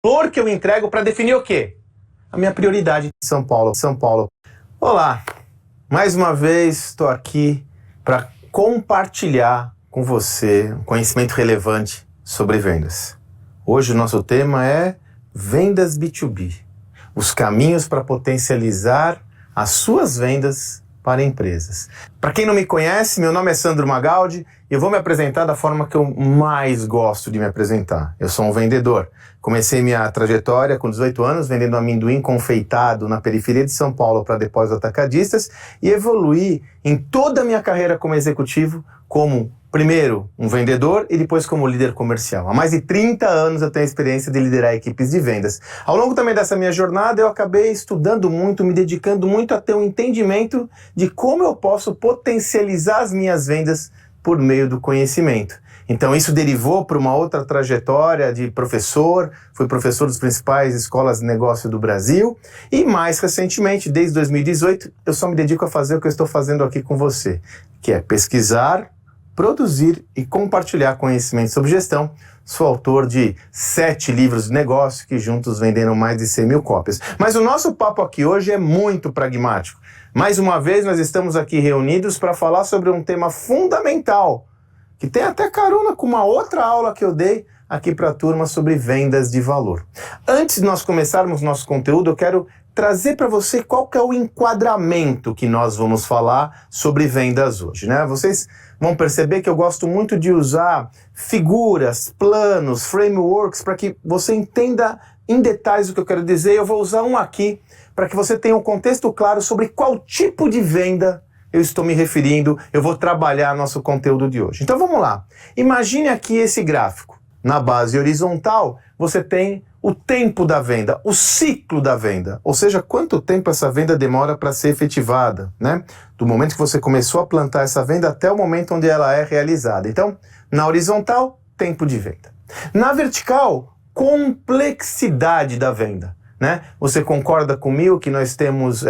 valor que eu entrego para definir o quê? A minha prioridade. São Paulo, São Paulo. Olá, mais uma vez estou aqui para compartilhar com você um conhecimento relevante sobre vendas. Hoje o nosso tema é vendas B2B, os caminhos para potencializar as suas vendas para empresas. Para quem não me conhece, meu nome é Sandro Magaldi e eu vou me apresentar da forma que eu mais gosto de me apresentar. Eu sou um vendedor. Comecei minha trajetória com 18 anos vendendo amendoim confeitado na periferia de São Paulo para depósitos atacadistas e evoluí em toda a minha carreira como executivo como, primeiro, um vendedor e depois como líder comercial. Há mais de 30 anos eu tenho a experiência de liderar equipes de vendas. Ao longo também dessa minha jornada eu acabei estudando muito, me dedicando muito a ter um entendimento de como eu posso potencializar as minhas vendas por meio do conhecimento. Então isso derivou para uma outra trajetória de professor, fui professor das principais escolas de negócio do Brasil e mais recentemente, desde 2018, eu só me dedico a fazer o que eu estou fazendo aqui com você, que é pesquisar, produzir e compartilhar conhecimento sobre gestão. Sou autor de 7 livros de negócio que juntos venderam mais de 100 mil cópias. Mas o nosso papo aqui hoje é muito pragmático. Mais uma vez nós estamos aqui reunidos para falar sobre um tema fundamental, que tem até carona com uma outra aula que eu dei aqui para a turma sobre vendas de valor. Antes de nós começarmos nosso conteúdo, eu quero trazer para você qual que é o enquadramento que nós vamos falar sobre vendas hoje, né? Vocês vão perceber que eu gosto muito de usar figuras, planos, frameworks para que você entenda em detalhes o que eu quero dizer. Eu vou usar um aqui para que você tenha um contexto claro sobre qual tipo de venda eu estou me referindo, eu vou trabalhar nosso conteúdo de hoje. Então vamos lá. Imagine aqui esse gráfico. Na base horizontal, você tem o tempo da venda, o ciclo da venda, ou seja, quanto tempo essa venda demora para ser efetivada, né? Do momento que você começou a plantar essa venda até o momento onde ela é realizada. Então, na horizontal, tempo de venda. Na vertical, complexidade da venda, né? Você concorda comigo que nós temos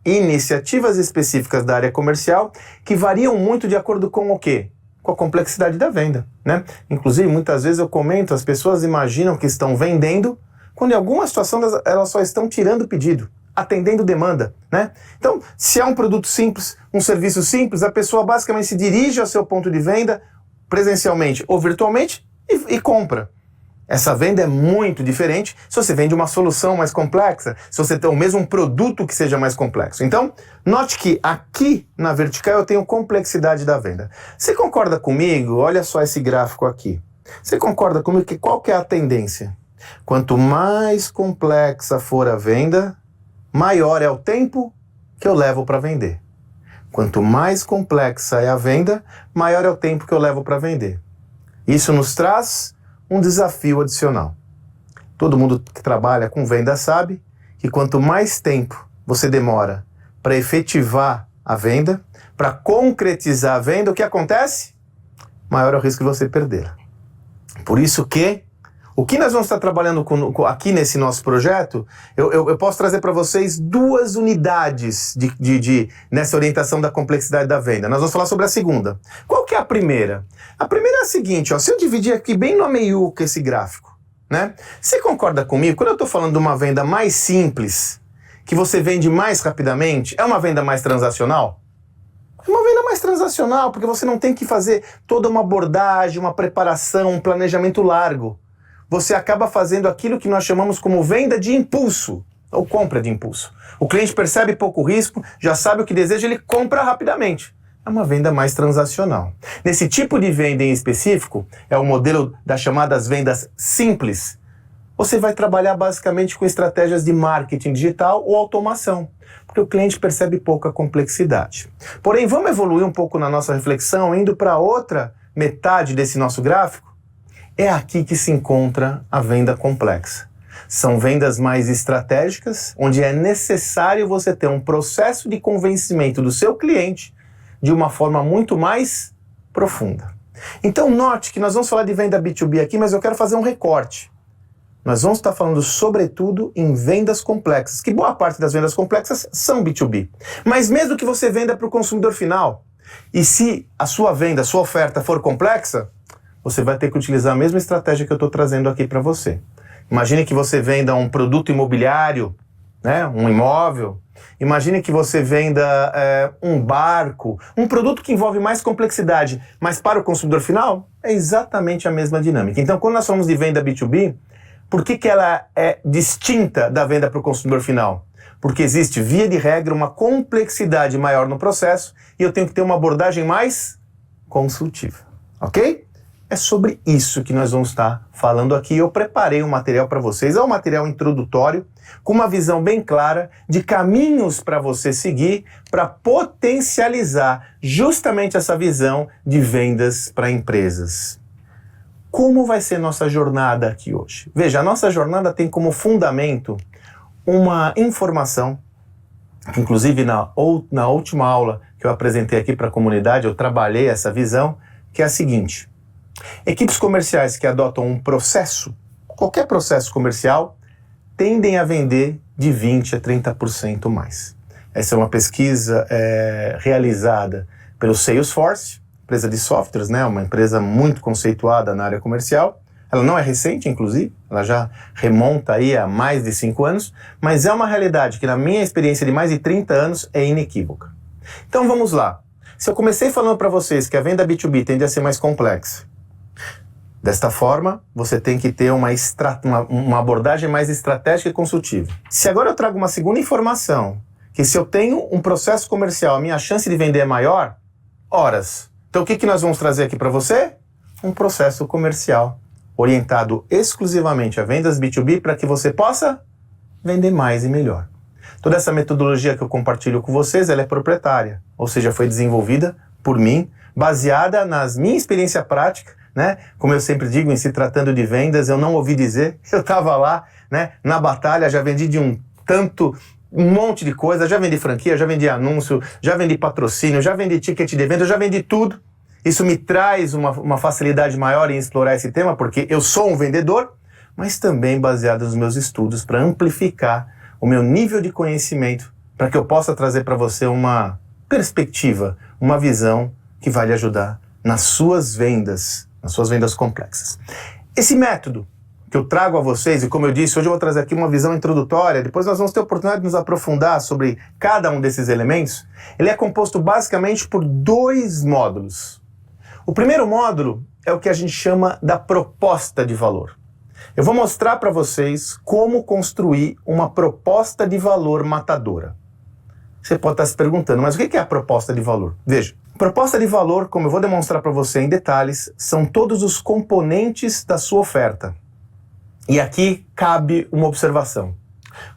iniciativas específicas da área comercial que variam muito de acordo com o quê? Com a complexidade da venda, né? Inclusive, muitas vezes eu comento, as pessoas imaginam que estão vendendo, quando em alguma situação elas só estão tirando pedido, atendendo demanda, né? Então, se é um produto simples, um serviço simples, a pessoa basicamente se dirige ao seu ponto de venda, presencialmente ou virtualmente, e compra. Essa venda é muito diferente se você vende uma solução mais complexa, se você tem o mesmo produto que seja mais complexo. Então, note que aqui na vertical eu tenho complexidade da venda. Você concorda comigo? Olha só esse gráfico aqui. Você concorda comigo que qual que é a tendência? Quanto mais complexa for a venda, maior é o tempo que eu levo para vender. Quanto mais complexa é a venda, maior é o tempo que eu levo para vender. Isso nos traz um desafio adicional. Todo mundo que trabalha com venda sabe que quanto mais tempo você demora para efetivar a venda, para concretizar a venda, o que acontece? Maior é o risco de você perder. Por isso que o que nós vamos estar trabalhando aqui nesse nosso projeto, eu posso trazer para vocês 2 unidades nessa orientação da complexidade da venda. Nós vamos falar sobre a segunda. Qual que é a primeira? A primeira é a seguinte, ó, se eu dividir aqui bem no meiuca esse gráfico, né? Você concorda comigo? Quando eu estou falando de uma venda mais simples, que você vende mais rapidamente, é uma venda mais transacional? É uma venda mais transacional, porque você não tem que fazer toda uma abordagem, uma preparação, um planejamento largo. Você acaba fazendo aquilo que nós chamamos como venda de impulso, ou compra de impulso. O cliente percebe pouco risco, já sabe o que deseja, ele compra rapidamente. É uma venda mais transacional. Nesse tipo de venda em específico, é o modelo das chamadas vendas simples. Você vai trabalhar basicamente com estratégias de marketing digital ou automação, porque o cliente percebe pouca complexidade. Porém, vamos evoluir um pouco na nossa reflexão, indo para outra metade desse nosso gráfico. É aqui que se encontra a venda complexa. São vendas mais estratégicas, onde é necessário você ter um processo de convencimento do seu cliente de uma forma muito mais profunda. Então note que nós vamos falar de venda B2B aqui, mas eu quero fazer um recorte. Nós vamos estar falando sobretudo em vendas complexas, que boa parte das vendas complexas são B2B. Mas mesmo que você venda para o consumidor final, e se a sua venda, a sua oferta for complexa, você vai ter que utilizar a mesma estratégia que eu estou trazendo aqui para você, Imagine que você venda um produto imobiliário, né? Um imóvel. Imagine que você venda um barco, um produto que envolve mais complexidade, mas para o consumidor final é exatamente a mesma dinâmica. Então, quando nós falamos de venda B2B, por que ela é distinta da venda para o consumidor final? Porque existe, via de regra, uma complexidade maior no processo e eu tenho que ter uma abordagem mais consultiva, ok? É sobre isso que nós vamos estar falando aqui. Eu preparei um material para vocês, é um material introdutório, com uma visão bem clara de caminhos para você seguir para potencializar justamente essa visão de vendas para empresas. Como vai ser nossa jornada aqui hoje? Veja, a nossa jornada tem como fundamento uma informação, que inclusive na última aula que eu apresentei aqui para a comunidade, eu trabalhei essa visão, que é a seguinte: equipes comerciais que adotam um processo, qualquer processo comercial, tendem a vender de 20% a 30% mais. Essa é uma pesquisa realizada pelo Salesforce, empresa de softwares, né? Uma empresa muito conceituada na área comercial. Ela não é recente, inclusive, ela já remonta aí a mais de 5 anos, mas é uma realidade que, na minha experiência de mais de 30 anos, é inequívoca. Então vamos lá. Se eu comecei falando para vocês que a venda B2B tende a ser mais complexa, desta forma, você tem que ter uma abordagem mais estratégica e consultiva. Se agora eu trago uma segunda informação, que se eu tenho um processo comercial, a minha chance de vender é maior, horas. Então o que nós vamos trazer aqui para você? Um processo comercial orientado exclusivamente a vendas B2B para que você possa vender mais e melhor. Toda essa metodologia que eu compartilho com vocês, ela é proprietária, ou seja, foi desenvolvida por mim, baseada na minha experiência prática, né? Como eu sempre digo, em se tratando de vendas, eu não ouvi dizer, eu estava lá, né, na batalha, já vendi de um monte de coisa, já vendi franquia, já vendi anúncio, já vendi patrocínio, já vendi ticket de venda, já vendi tudo. Isso me traz uma facilidade maior em explorar esse tema, porque eu sou um vendedor, mas também baseado nos meus estudos para amplificar o meu nível de conhecimento, para que eu possa trazer para você uma perspectiva, uma visão que vai lhe ajudar nas suas vendas complexas. Esse método que eu trago a vocês, e como eu disse, hoje eu vou trazer aqui uma visão introdutória, depois nós vamos ter a oportunidade de nos aprofundar sobre cada um desses elementos. Ele é composto basicamente por 2 módulos. O primeiro módulo é o que a gente chama da proposta de valor. Eu vou mostrar para vocês como construir uma proposta de valor matadora. Você pode estar se perguntando, mas o que é a proposta de valor? Veja, proposta de valor, como eu vou demonstrar para você em detalhes, são todos os componentes da sua oferta. E aqui cabe uma observação.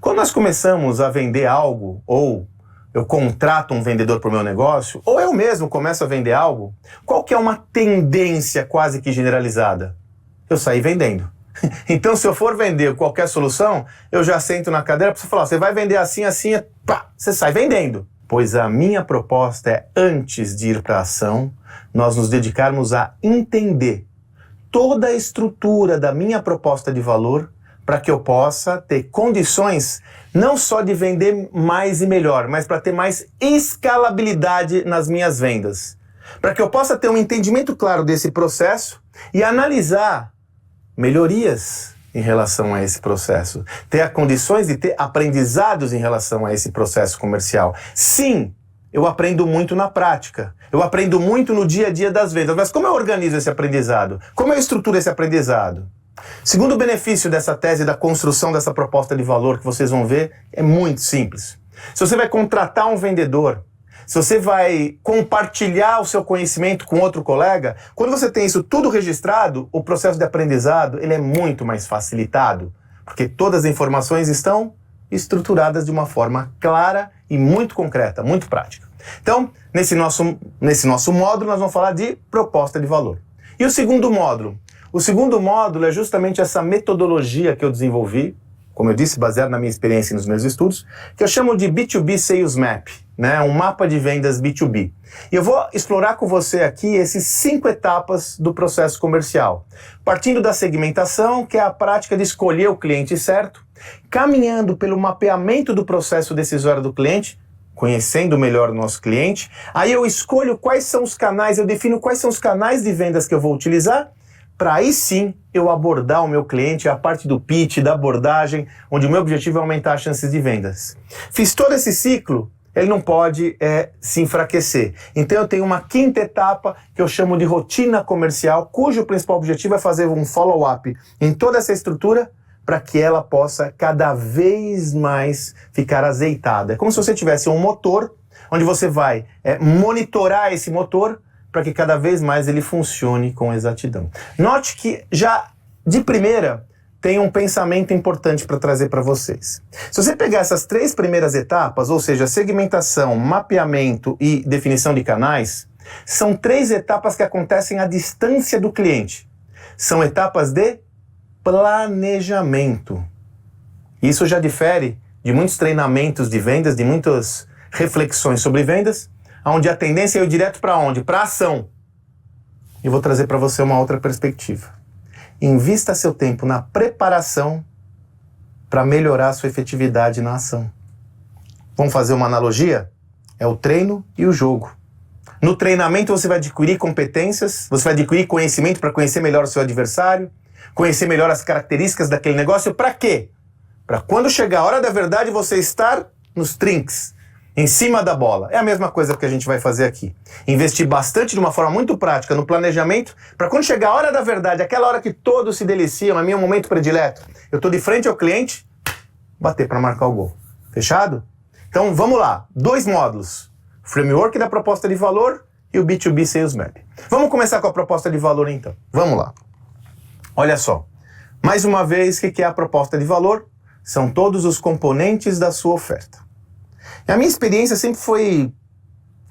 Quando nós começamos a vender algo, ou eu contrato um vendedor para o meu negócio, ou eu mesmo começo a vender algo, qual que é uma tendência quase que generalizada? Eu sair vendendo. Então, se eu for vender qualquer solução, eu já sento na cadeira para você falar, você vai vender assim, assim, pá, você sai vendendo. Pois a minha proposta é, antes de ir para a ação, nós nos dedicarmos a entender toda a estrutura da minha proposta de valor para que eu possa ter condições não só de vender mais e melhor, mas para ter mais escalabilidade nas minhas vendas. Para que eu possa ter um entendimento claro desse processo e analisar melhorias em relação a esse processo. Ter condições de ter aprendizados em relação a esse processo comercial. Sim, eu aprendo muito na prática. Eu aprendo muito no dia a dia das vendas. Mas como eu organizo esse aprendizado? Como eu estruturo esse aprendizado? Segundo benefício dessa tese da construção dessa proposta de valor que vocês vão ver, é muito simples. Se você vai contratar um vendedor, se você vai compartilhar o seu conhecimento com outro colega, quando você tem isso tudo registrado, o processo de aprendizado ele é muito mais facilitado, porque todas as informações estão estruturadas de uma forma clara e muito concreta, muito prática. Então, nesse nosso módulo, nós vamos falar de proposta de valor. E o segundo módulo? O segundo módulo é justamente essa metodologia que eu desenvolvi, como eu disse, baseado na minha experiência e nos meus estudos, que eu chamo de B2B Sales Map, né? Um mapa de vendas B2B. E eu vou explorar com você aqui esses 5 etapas do processo comercial. Partindo da segmentação, que é a prática de escolher o cliente certo, caminhando pelo mapeamento do processo decisório do cliente, conhecendo melhor o nosso cliente, aí eu escolho quais são os canais, eu defino quais são os canais de vendas que eu vou utilizar, para aí sim eu abordar o meu cliente, a parte do pitch, da abordagem, onde o meu objetivo é aumentar as chances de vendas. Fiz todo esse ciclo, ele não pode se enfraquecer. Então eu tenho uma quinta etapa que eu chamo de rotina comercial, cujo principal objetivo é fazer um follow-up em toda essa estrutura para que ela possa cada vez mais ficar azeitada. É como se você tivesse um motor, onde você vai monitorar esse motor para que cada vez mais ele funcione com exatidão. Note que já de primeira tem um pensamento importante para trazer para vocês. Se você pegar essas 3 primeiras etapas, ou seja, segmentação, mapeamento e definição de canais, são 3 etapas que acontecem à distância do cliente. São etapas de planejamento. Isso já difere de muitos treinamentos de vendas, de muitas reflexões sobre vendas, onde a tendência é ir direto para onde? Para a ação. E vou trazer para você uma outra perspectiva. Invista seu tempo na preparação para melhorar a sua efetividade na ação. Vamos fazer uma analogia? É o treino e o jogo. No treinamento você vai adquirir competências, você vai adquirir conhecimento para conhecer melhor o seu adversário, conhecer melhor as características daquele negócio. Para quê? Para quando chegar a hora da verdade você estar nos trinques, em cima da bola. É a mesma coisa que a gente vai fazer aqui. Investir bastante de uma forma muito prática no planejamento, para quando chegar a hora da verdade, aquela hora que todos se deliciam, é meu momento predileto, eu estou de frente ao cliente, bater para marcar o gol. Fechado? Então vamos lá. 2 módulos. Framework da proposta de valor e o B2B Sales Map. Vamos começar com a proposta de valor então. Vamos lá. Olha só. Mais uma vez, o que é a proposta de valor? São todos os componentes da sua oferta. A minha experiência sempre foi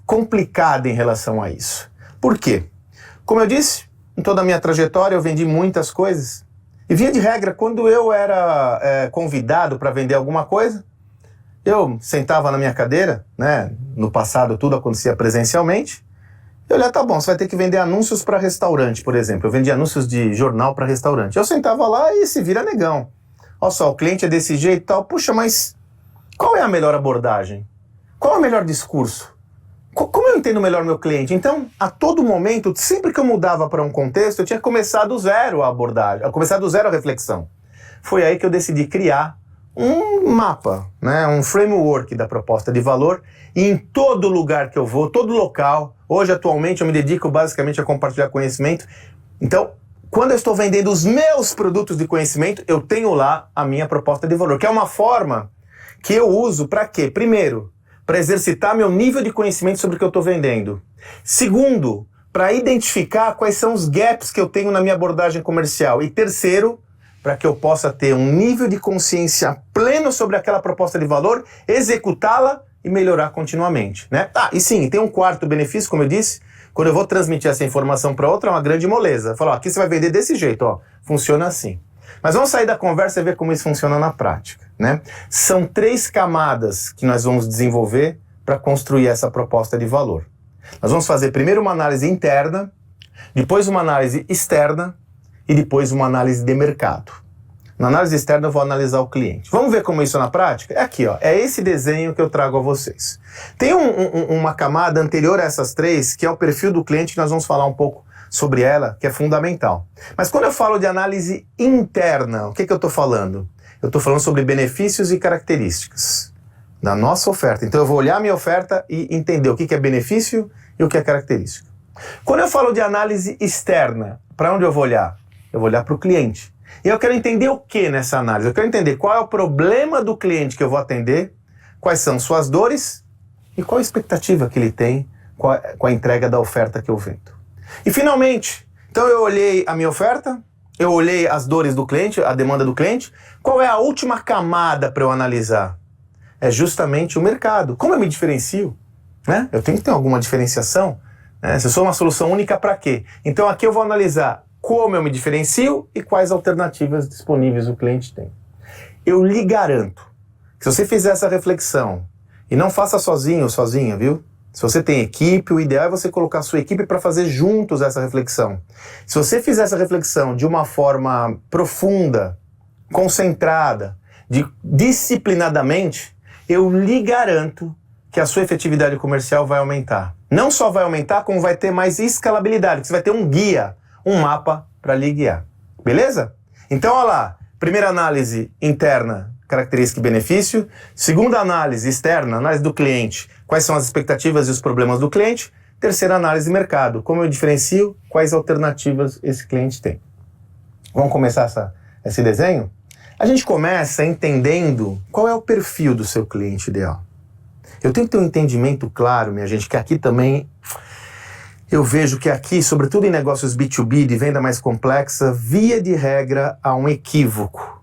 complicada em relação a isso. Por quê? Como eu disse, em toda a minha trajetória eu vendi muitas coisas. E via de regra, quando eu era convidado para vender alguma coisa, eu sentava na minha cadeira, né? No passado tudo acontecia presencialmente. Eu olhava, tá bom, você vai ter que vender anúncios para restaurante, por exemplo. Eu vendia anúncios de jornal para restaurante. Eu sentava lá e se vira negão. Olha só, o cliente é desse jeito e tal. Puxa, mas qual é a melhor abordagem? Qual é o melhor discurso? Como eu entendo melhor meu cliente? Então, a todo momento, sempre que eu mudava para um contexto, eu tinha que começar do zero a abordagem, começar do zero a reflexão. Foi aí que eu decidi criar um mapa, né, um framework da proposta de valor, e em todo lugar que eu vou, todo local, hoje atualmente eu me dedico basicamente a compartilhar conhecimento. Então, quando eu estou vendendo os meus produtos de conhecimento, eu tenho lá a minha proposta de valor, que é uma forma que eu uso para quê? Primeiro, para exercitar meu nível de conhecimento sobre o que eu estou vendendo. Segundo, para identificar quais são os gaps que eu tenho na minha abordagem comercial. E terceiro, para que eu possa ter um nível de consciência pleno sobre aquela proposta de valor, executá-la e melhorar continuamente, né? E sim, tem um quarto benefício, como eu disse, quando eu vou transmitir essa informação para outra, é uma grande moleza. Falar, aqui você vai vender desse jeito, ó, funciona assim. Mas vamos sair da conversa e ver como isso funciona na prática, né? São 3 camadas que nós vamos desenvolver para construir essa proposta de valor. Nós vamos fazer primeiro uma análise interna, depois uma análise externa e depois uma análise de mercado. Na análise externa eu vou analisar o cliente. Vamos ver como isso é na prática? É aqui, ó, é esse desenho que eu trago a vocês. Tem uma camada anterior a essas 3, que é o perfil do cliente, que nós vamos falar um pouco sobre ela, que é fundamental. Mas quando eu falo de análise interna, o que eu estou falando? Eu estou falando sobre benefícios e características da nossa oferta. Então eu vou olhar a minha oferta e entender o que é benefício e o que é característica. Quando eu falo de análise externa, para onde eu vou olhar? Eu vou olhar para o cliente. E eu quero entender o que nessa análise? Eu quero entender qual é o problema do cliente que eu vou atender, quais são suas dores e qual a expectativa que ele tem com a entrega da oferta que eu vendo. E finalmente, então eu olhei a minha oferta, eu olhei as dores do cliente, a demanda do cliente. Qual é a última camada para eu analisar? É justamente o mercado. Como eu me diferencio? Né? Eu tenho que ter alguma diferenciação. Né? Se eu sou uma solução única, para quê? Então aqui eu vou analisar como eu me diferencio e quais alternativas disponíveis o cliente tem. Eu lhe garanto que se você fizer essa reflexão, e não faça sozinho ou sozinha, viu? Se você tem equipe, o ideal é você colocar a sua equipe para fazer juntos essa reflexão. Se você fizer essa reflexão de uma forma profunda, concentrada, disciplinadamente, eu lhe garanto que a sua efetividade comercial vai aumentar. Não só vai aumentar, como vai ter mais escalabilidade, que você vai ter um guia, um mapa para lhe guiar. Beleza? Então, olha lá. Primeira análise interna, característica e benefício. Segunda análise externa, análise do cliente. Quais são as expectativas e os problemas do cliente. Terceira análise de mercado. Como eu diferencio, quais alternativas esse cliente tem. Vamos começar esse desenho? A gente começa entendendo qual é o perfil do seu cliente ideal. Eu tenho que ter um entendimento claro, minha gente, que aqui também eu vejo que aqui, sobretudo em negócios B2B, de venda mais complexa, via de regra, há um equívoco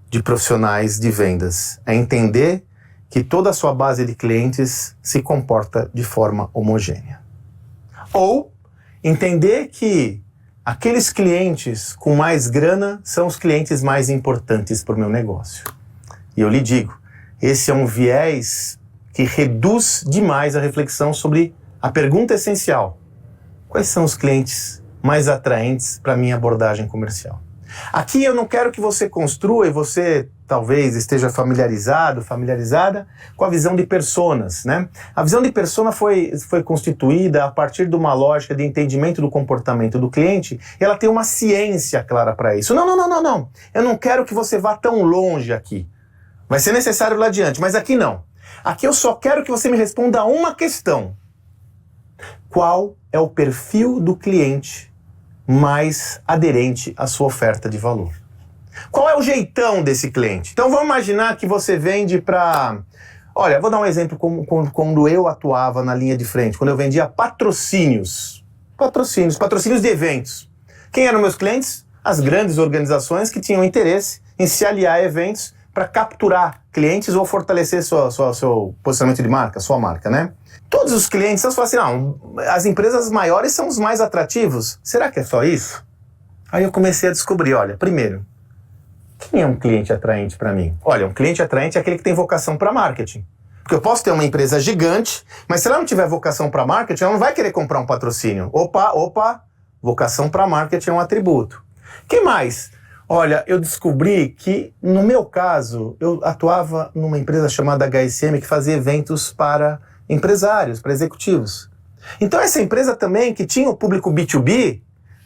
de profissionais de vendas. É entender que toda a sua base de clientes se comporta de forma homogênea. Ou entender que aqueles clientes com mais grana são os clientes mais importantes para o meu negócio. E eu lhe digo, esse é um viés que reduz demais a reflexão sobre a pergunta essencial. Quais são os clientes mais atraentes para a minha abordagem comercial? Aqui eu não quero que você construa, e você talvez esteja familiarizada com a visão de personas, né? A visão de persona foi constituída a partir de uma lógica de entendimento do comportamento do cliente, e ela tem uma ciência clara para isso. Não. Eu não quero que você vá tão longe aqui. Vai ser necessário lá adiante, mas aqui não. Aqui eu só quero que você me responda a uma questão. Qual é o perfil do cliente mais aderente à sua oferta de valor? Qual é o jeitão desse cliente? Então vamos imaginar que você vende para... Olha, vou dar um exemplo quando eu atuava na linha de frente, quando eu vendia patrocínios de eventos. Quem eram meus clientes? As grandes organizações que tinham interesse em se aliar a eventos para capturar clientes ou fortalecer seu posicionamento de marca, sua marca, né? Todos os clientes, você fala assim, não, as empresas maiores são os mais atrativos. Será que é só isso? Aí eu comecei a descobrir, olha, primeiro, quem é um cliente atraente para mim? Olha, um cliente atraente é aquele que tem vocação para marketing. Porque eu posso ter uma empresa gigante, mas se ela não tiver vocação para marketing, ela não vai querer comprar um patrocínio. Opa, vocação para marketing é um atributo. Quem mais? Olha, eu descobri que, no meu caso, eu atuava numa empresa chamada HSM que fazia eventos para empresários, para executivos. Então essa empresa também, que tinha o público B2B,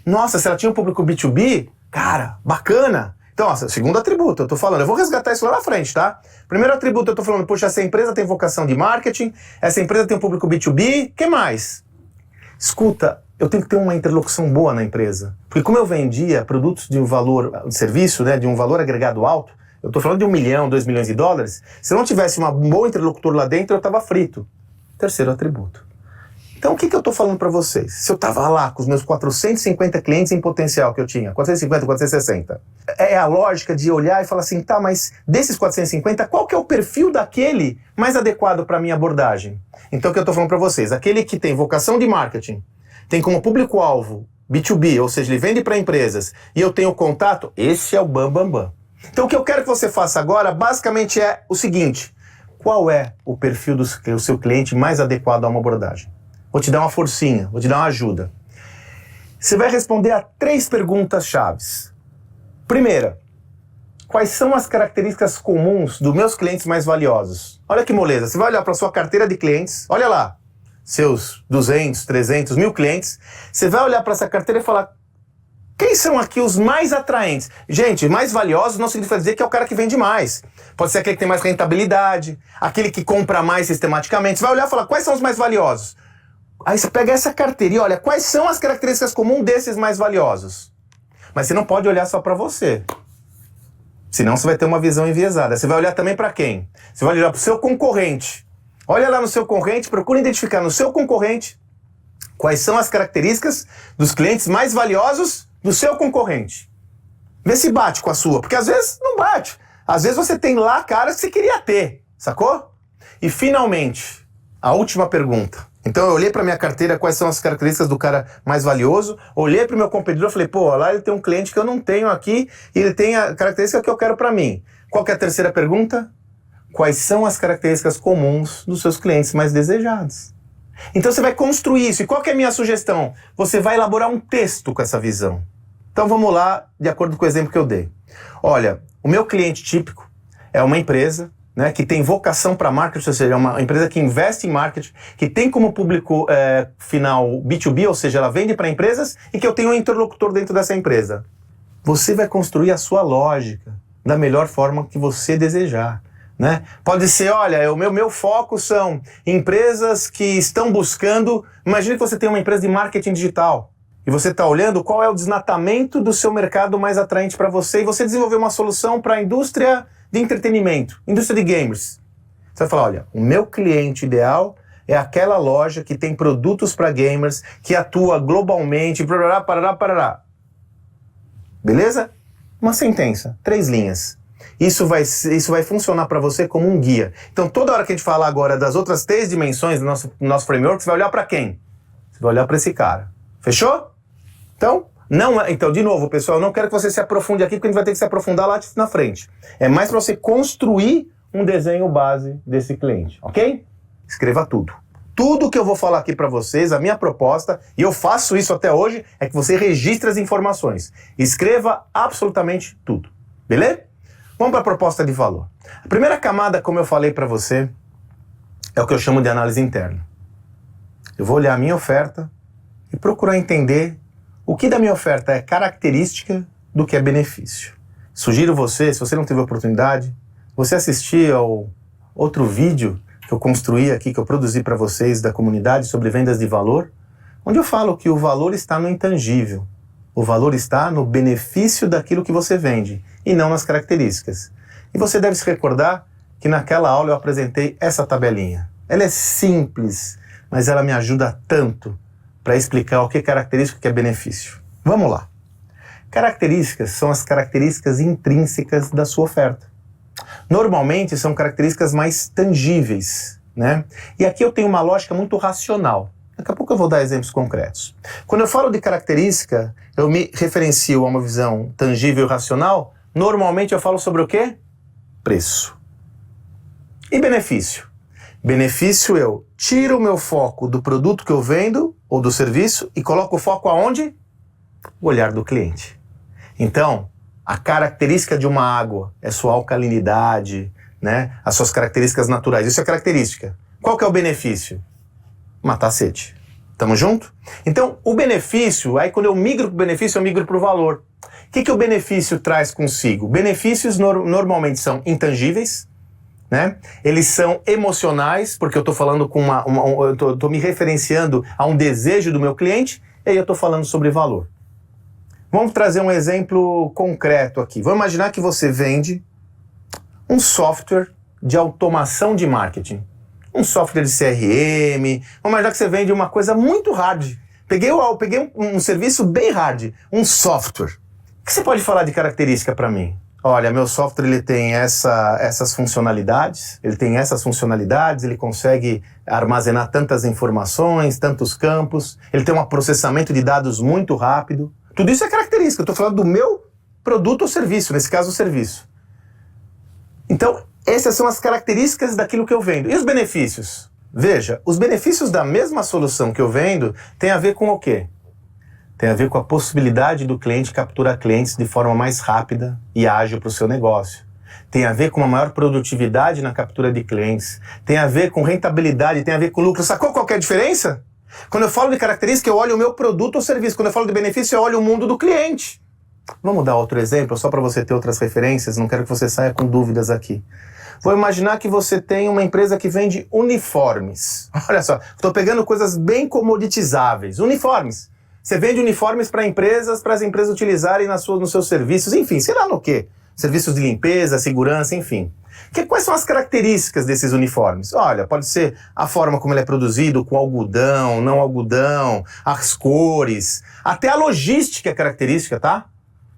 nossa, se ela tinha o público B2B, cara, bacana. Então, nossa, segundo atributo, eu tô falando, eu vou resgatar isso lá na frente, tá? Primeiro atributo, eu tô falando, poxa, essa empresa tem vocação de marketing, essa empresa tem um público B2B, que mais? Escuta, eu tenho que ter uma interlocução boa na empresa. Porque como eu vendia produtos de um valor, de serviço, né, de um valor agregado alto, eu tô falando de 1 milhão, 2 milhões de dólares, se eu não tivesse um bom interlocutor lá dentro, eu tava frito. Terceiro atributo. Então o que eu tô falando para vocês? Se eu tava lá com os meus 450 clientes em potencial que eu tinha, 450, 460, é a lógica de olhar e falar assim, tá, mas desses 450, qual que é o perfil daquele mais adequado para minha abordagem? Então o que eu tô falando para vocês? Aquele que tem vocação de marketing, tem como público-alvo B2B, ou seja, ele vende para empresas, e eu tenho contato, esse é o bam. Então o que eu quero que você faça agora, basicamente é o seguinte, qual é o perfil do seu cliente mais adequado a uma abordagem? Vou te dar uma forcinha, vou te dar uma ajuda. Você vai responder a 3 perguntas chaves. Primeira, quais são as características comuns dos meus clientes mais valiosos? Olha que moleza, você vai olhar para sua carteira de clientes, olha lá, seus 200, 300, 1000 clientes, você vai olhar para essa carteira e falar, quem são aqui os mais atraentes? Gente, mais valiosos não significa dizer que é o cara que vende mais. Pode ser aquele que tem mais rentabilidade, aquele que compra mais sistematicamente. Você vai olhar e falar, quais são os mais valiosos? Aí você pega essa carteira e olha, quais são as características comuns desses mais valiosos? Mas você não pode olhar só para você. Senão você vai ter uma visão enviesada. Você vai olhar também para quem? Você vai olhar para o seu concorrente. Olha lá no seu concorrente, procura identificar no seu concorrente quais são as características dos clientes mais valiosos do seu concorrente. Vê se bate com a sua, porque às vezes não bate. Às vezes você tem lá caras que você queria ter, sacou? E finalmente, a última pergunta. Então eu olhei para minha carteira quais são as características do cara mais valioso, olhei para o meu competidor e falei, pô, lá ele tem um cliente que eu não tenho aqui e ele tem a característica que eu quero para mim. Qual que é a terceira pergunta? Quais são as características comuns dos seus clientes mais desejados? Então você vai construir isso. E qual que é a minha sugestão? Você vai elaborar um texto com essa visão. Então vamos lá, de acordo com o exemplo que eu dei. Olha, o meu cliente típico é uma empresa né, que tem vocação para marketing, ou seja, é uma empresa que investe em marketing, que tem como público final B2B, ou seja, ela vende para empresas e que eu tenho um interlocutor dentro dessa empresa. Você vai construir a sua lógica da melhor forma que você desejar, né? Pode ser, olha, o meu foco são empresas que estão buscando... Imagine que você tem uma empresa de marketing digital e você está olhando qual é o desnatamento do seu mercado mais atraente para você e você desenvolveu uma solução para a indústria de entretenimento, indústria de gamers. Você vai falar, olha, o meu cliente ideal é aquela loja que tem produtos para gamers, que atua globalmente, parará, parará, parará. Beleza? Uma sentença, 3 linhas. Isso vai funcionar para você como um guia. Então, toda hora que a gente falar agora das outras 3 dimensões do nosso framework, você vai olhar para quem? Você vai olhar para esse cara. Fechou? Então, de novo, pessoal, eu não quero que você se aprofunde aqui, porque a gente vai ter que se aprofundar lá na frente. É mais para você construir um desenho base desse cliente, ok? Escreva tudo. Tudo que eu vou falar aqui para vocês, a minha proposta, e eu faço isso até hoje, é que você registre as informações. Escreva absolutamente tudo. Beleza? Vamos para a proposta de valor. A primeira camada, como eu falei para você, é o que eu chamo de análise interna. Eu vou olhar a minha oferta e procurar entender o que da minha oferta é característica do que é benefício. Sugiro você, se você não teve oportunidade, você assistir ao outro vídeo que eu construí aqui, que eu produzi para vocês da comunidade sobre vendas de valor, onde eu falo que o valor está no intangível. O valor está no benefício daquilo que você vende e não nas características. E você deve se recordar que naquela aula eu apresentei essa tabelinha. Ela é simples, mas ela me ajuda tanto para explicar o que é característica e o que é benefício. Vamos lá. Características são as características intrínsecas da sua oferta. Normalmente são características mais tangíveis, né? E aqui eu tenho uma lógica muito racional. Daqui a pouco eu vou dar exemplos concretos. Quando eu falo de característica, eu me referencio a uma visão tangível e racional. Normalmente eu falo sobre o quê? Preço. E benefício? Benefício, eu tiro o meu foco do produto que eu vendo ou do serviço e coloco o foco aonde? O olhar do cliente. Então, a característica de uma água é sua alcalinidade, né? As suas características naturais. Isso é característica. Qual que é o benefício? Matar a sede. Tamo junto? Então, o benefício, aí quando eu migro para o benefício, eu migro para o valor. O que o benefício traz consigo? Benefícios normalmente são intangíveis, né? Eles são emocionais, porque eu estou falando com eu tô me referenciando a um desejo do meu cliente, e aí eu estou falando sobre valor. Vamos trazer um exemplo concreto aqui. Vamos imaginar que você vende um software de automação de marketing. Um software de CRM. Vamos imaginar que você vende uma coisa muito hard. Peguei um serviço bem hard, um software. O que você pode falar de característica para mim? Olha, meu software ele tem essas funcionalidades, ele consegue armazenar tantas informações, tantos campos, ele tem um processamento de dados muito rápido. Tudo isso é característica, eu estou falando do meu produto ou serviço, nesse caso o serviço. Então, essas são as características daquilo que eu vendo. E os benefícios? Veja, os benefícios da mesma solução que eu vendo tem a ver com o quê? Tem a ver com a possibilidade do cliente capturar clientes de forma mais rápida e ágil para o seu negócio. Tem a ver com uma maior produtividade na captura de clientes. Tem a ver com rentabilidade, tem a ver com lucro. Sacou qual que é a diferença? Quando eu falo de característica, eu olho o meu produto ou serviço. Quando eu falo de benefício, eu olho o mundo do cliente. Vamos dar outro exemplo, só para você ter outras referências. Não quero que você saia com dúvidas aqui. Vou imaginar que você tem uma empresa que vende uniformes. Olha só, estou pegando coisas bem comoditizáveis. Uniformes. Você vende uniformes para as empresas utilizarem nos seus serviços, enfim, sei lá no quê. Serviços de limpeza, segurança, enfim. Quais são as características desses uniformes? Olha, pode ser a forma como ele é produzido, com algodão, não algodão, as cores, até a logística é característica, tá?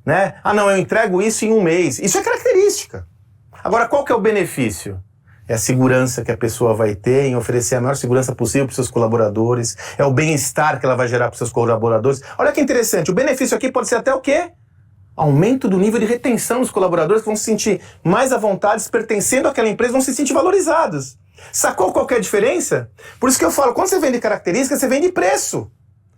Né? Ah, não, eu entrego isso em um mês. Isso é característica. Agora, qual que é o benefício? É a segurança que a pessoa vai ter em oferecer a maior segurança possível para os seus colaboradores. É o bem-estar que ela vai gerar para os seus colaboradores. Olha que interessante, o benefício aqui pode ser até o quê? Aumento do nível de retenção dos colaboradores, que vão se sentir mais à vontade, pertencendo àquela empresa, vão se sentir valorizados. Sacou qual que é a diferença? Por isso que eu falo, quando você vende características, você vende preço.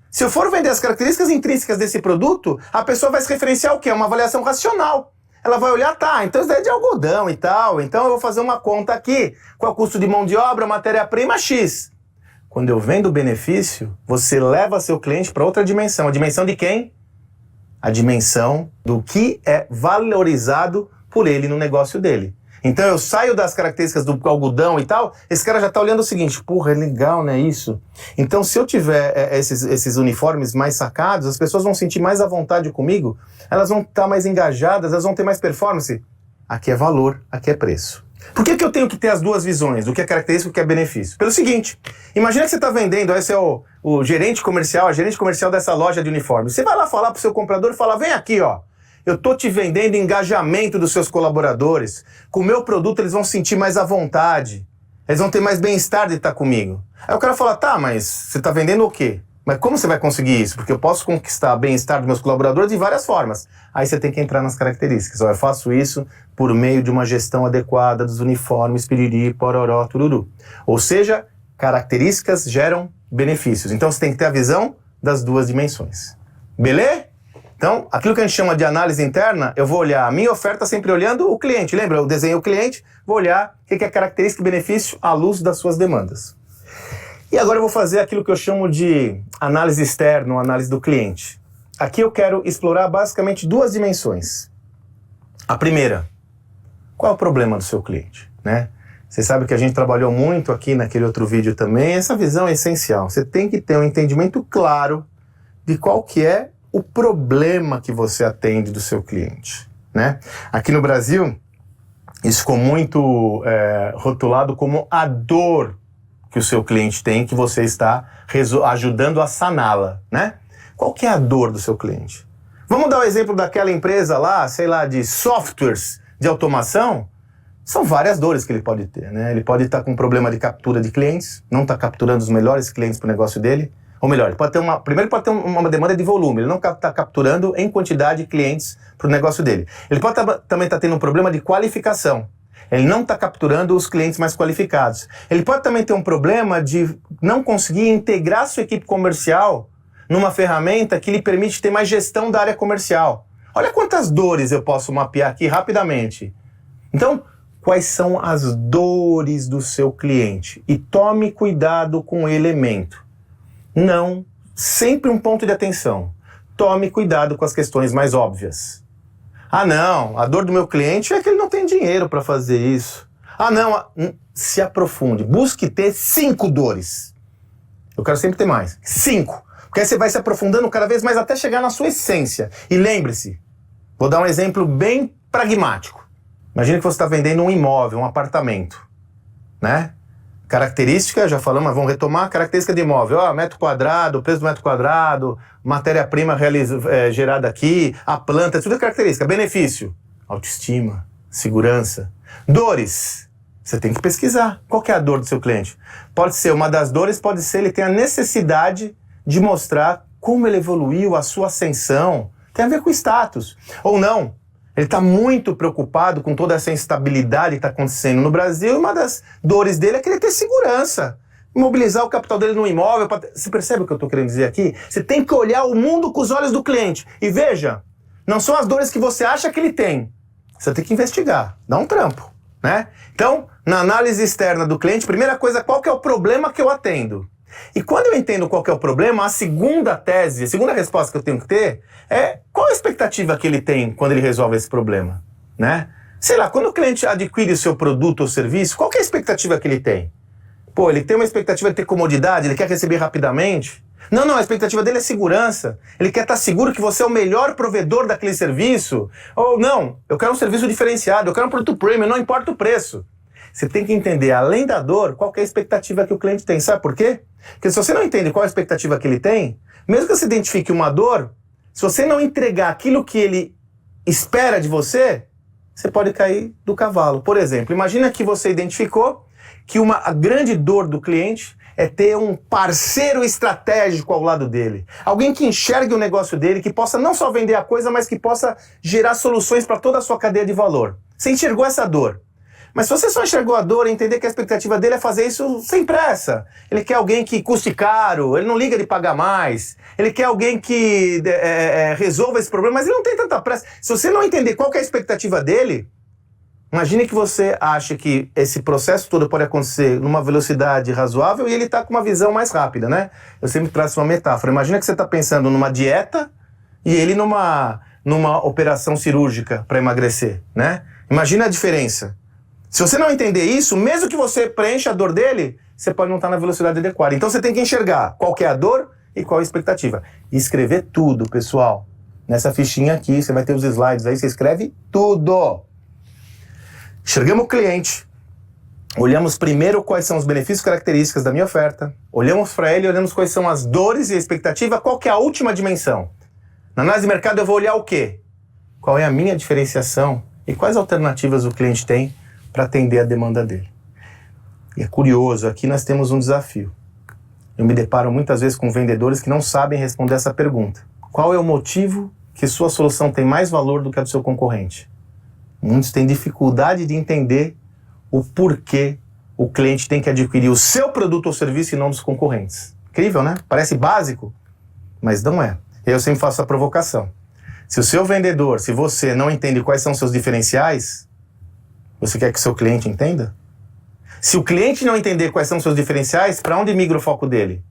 Se eu for vender as características intrínsecas desse produto, a pessoa vai se referenciar ao quê? Uma avaliação racional. ela vai olhar, tá, então isso daí é de algodão e tal, então eu vou fazer uma conta aqui, qual é o custo de mão de obra, matéria-prima, X. Quando eu vendo o benefício, você leva seu cliente para outra dimensão. A dimensão de quem? A dimensão do que é valorizado por ele no negócio dele. Então eu saio das características do algodão e tal, esse cara já tá olhando o seguinte, porra, é legal, né, isso? Então se eu tiver esses uniformes mais sacados, as pessoas vão sentir mais à vontade comigo, elas vão estar mais engajadas, elas vão ter mais performance. Aqui é valor, aqui é preço. Por que eu tenho que ter as duas visões, o que é característico e o que é benefício? Pelo seguinte, imagina que você está vendendo, esse é o gerente comercial, a gerente comercial dessa loja de uniformes. Você vai lá falar pro seu comprador e falar, vem aqui, ó, eu tô te vendendo engajamento dos seus colaboradores. Com o meu produto eles vão sentir mais à vontade, eles vão ter mais bem-estar de estar comigo. Aí o cara fala, tá, mas você está vendendo o quê? Mas como você vai conseguir isso? Porque eu posso conquistar bem-estar dos meus colaboradores de várias formas. Aí você tem que entrar nas características. Eu faço isso por meio de uma gestão adequada dos uniformes, piriri, pororó, tururu. Ou seja, características geram benefícios. Então você tem que ter a visão das duas dimensões. Beleza? Então, aquilo que a gente chama de análise interna, eu vou olhar a minha oferta sempre olhando o cliente. Lembra? Eu desenho o cliente, vou olhar o que é característica e benefício à luz das suas demandas. E agora eu vou fazer aquilo que eu chamo de análise externa, ou análise do cliente. Aqui eu quero explorar basicamente duas dimensões. A primeira, qual é o problema do seu cliente, né? Você sabe que a gente trabalhou muito aqui naquele outro vídeo também, essa visão é essencial. Você tem que ter um entendimento claro de qual que é o problema que você atende do seu cliente, né? Aqui no Brasil, isso ficou muito rotulado como a dor que o seu cliente tem, que você está ajudando a saná-la, né? Qual que é a dor do seu cliente? Vamos dar o exemplo daquela empresa lá, sei lá, de softwares de automação. São várias dores que ele pode ter, né? Ele pode estar com um problema de captura de clientes, não está capturando os melhores clientes para o negócio dele. Ou melhor, ele pode ter primeiro ele pode ter uma demanda de volume, ele não está capturando em quantidade de clientes para o negócio dele. Ele pode também estar tendo um problema de qualificação. Ele não está capturando os clientes mais qualificados. Ele pode também ter um problema de não conseguir integrar sua equipe comercial numa ferramenta que lhe permite ter mais gestão da área comercial. Olha quantas dores eu posso mapear aqui rapidamente. Então, quais são as dores do seu cliente? E tome cuidado com o elemento. Não, sempre um ponto de atenção. Tome cuidado com as questões mais óbvias. Ah não, a dor do meu cliente é que ele não tem dinheiro para fazer isso. Ah não, se aprofunde, busque ter 5 dores. Eu quero sempre ter mais, 5. Porque aí você vai se aprofundando cada vez mais até chegar na sua essência. E lembre-se, vou dar um exemplo bem pragmático. Imagina que você está vendendo um imóvel, um apartamento, né? Característica, já falamos, mas vamos retomar, característica de imóvel, metro quadrado, preço do metro quadrado, matéria-prima gerada aqui, a planta, tudo é característica. Benefício, autoestima, segurança. Dores, você tem que pesquisar. Qual que é a dor do seu cliente? Pode ser, uma das dores pode ser ele tem a necessidade de mostrar como ele evoluiu, a sua ascensão, tem a ver com status. Ou não, ele está muito preocupado com toda essa instabilidade que está acontecendo no Brasil, e uma das dores dele é querer ter segurança, mobilizar o capital dele no imóvel. Você percebe o que eu estou querendo dizer aqui? Você tem que olhar o mundo com os olhos do cliente. E veja, não são as dores que você acha que ele tem. Você tem que investigar, dá um trampo, né? Então, na análise externa do cliente, primeira coisa, qual que é o problema que eu atendo? E quando eu entendo qual que é o problema, a segunda tese, a segunda resposta que eu tenho que ter é qual a expectativa que ele tem quando ele resolve esse problema, né? Sei lá, quando o cliente adquire o seu produto ou serviço, qual que é a expectativa que ele tem? Pô, ele tem uma expectativa de ter comodidade, ele quer receber rapidamente? Não, a expectativa dele é segurança. Ele quer estar seguro que você é o melhor provedor daquele serviço. Ou não, eu quero um serviço diferenciado, eu quero um produto premium, não importa o preço. Você tem que entender, além da dor, qual que é a expectativa que o cliente tem. Sabe por quê? Porque se você não entende qual é a expectativa que ele tem, mesmo que você identifique uma dor, se você não entregar aquilo que ele espera de você, você pode cair do cavalo. Por exemplo, imagina que você identificou que a grande dor do cliente é ter um parceiro estratégico ao lado dele. Alguém que enxergue o negócio dele, que possa não só vender a coisa, mas que possa gerar soluções para toda a sua cadeia de valor. Você enxergou essa dor. Mas se você só enxergou a dor e entender que a expectativa dele é fazer isso sem pressa. Ele quer alguém que custe caro, ele não liga de pagar mais. Ele quer alguém que resolva esse problema, mas ele não tem tanta pressa. Se você não entender qual que é a expectativa dele, imagine que você acha que esse processo todo pode acontecer numa velocidade razoável e ele está com uma visão mais rápida, né? Eu sempre traço uma metáfora. Imagina que você está pensando numa dieta e ele numa operação cirúrgica para emagrecer, né? Imagina a diferença. Se você não entender isso, mesmo que você preencha a dor dele, você pode não estar na velocidade adequada. Então você tem que enxergar qual que é a dor e qual a expectativa. E escrever tudo, pessoal. Nessa fichinha aqui, você vai ter os slides aí, você escreve tudo. Enxergamos o cliente, olhamos primeiro quais são os benefícios e características da minha oferta, olhamos para ele, olhamos quais são as dores e a expectativa, qual que é a última dimensão. Na análise de mercado eu vou olhar o quê? Qual é a minha diferenciação e quais alternativas o cliente tem para atender a demanda dele. E é curioso, aqui nós temos um desafio. Eu me deparo muitas vezes com vendedores que não sabem responder essa pergunta. Qual é o motivo que sua solução tem mais valor do que a do seu concorrente? Muitos têm dificuldade de entender o porquê o cliente tem que adquirir o seu produto ou serviço e não dos concorrentes. Incrível, né? Parece básico, mas não é. Eu sempre faço a provocação. Se o seu vendedor, se você não entende quais são os seus diferenciais, você quer que o seu cliente entenda? Se o cliente não entender quais são os seus diferenciais, para onde migra o foco dele?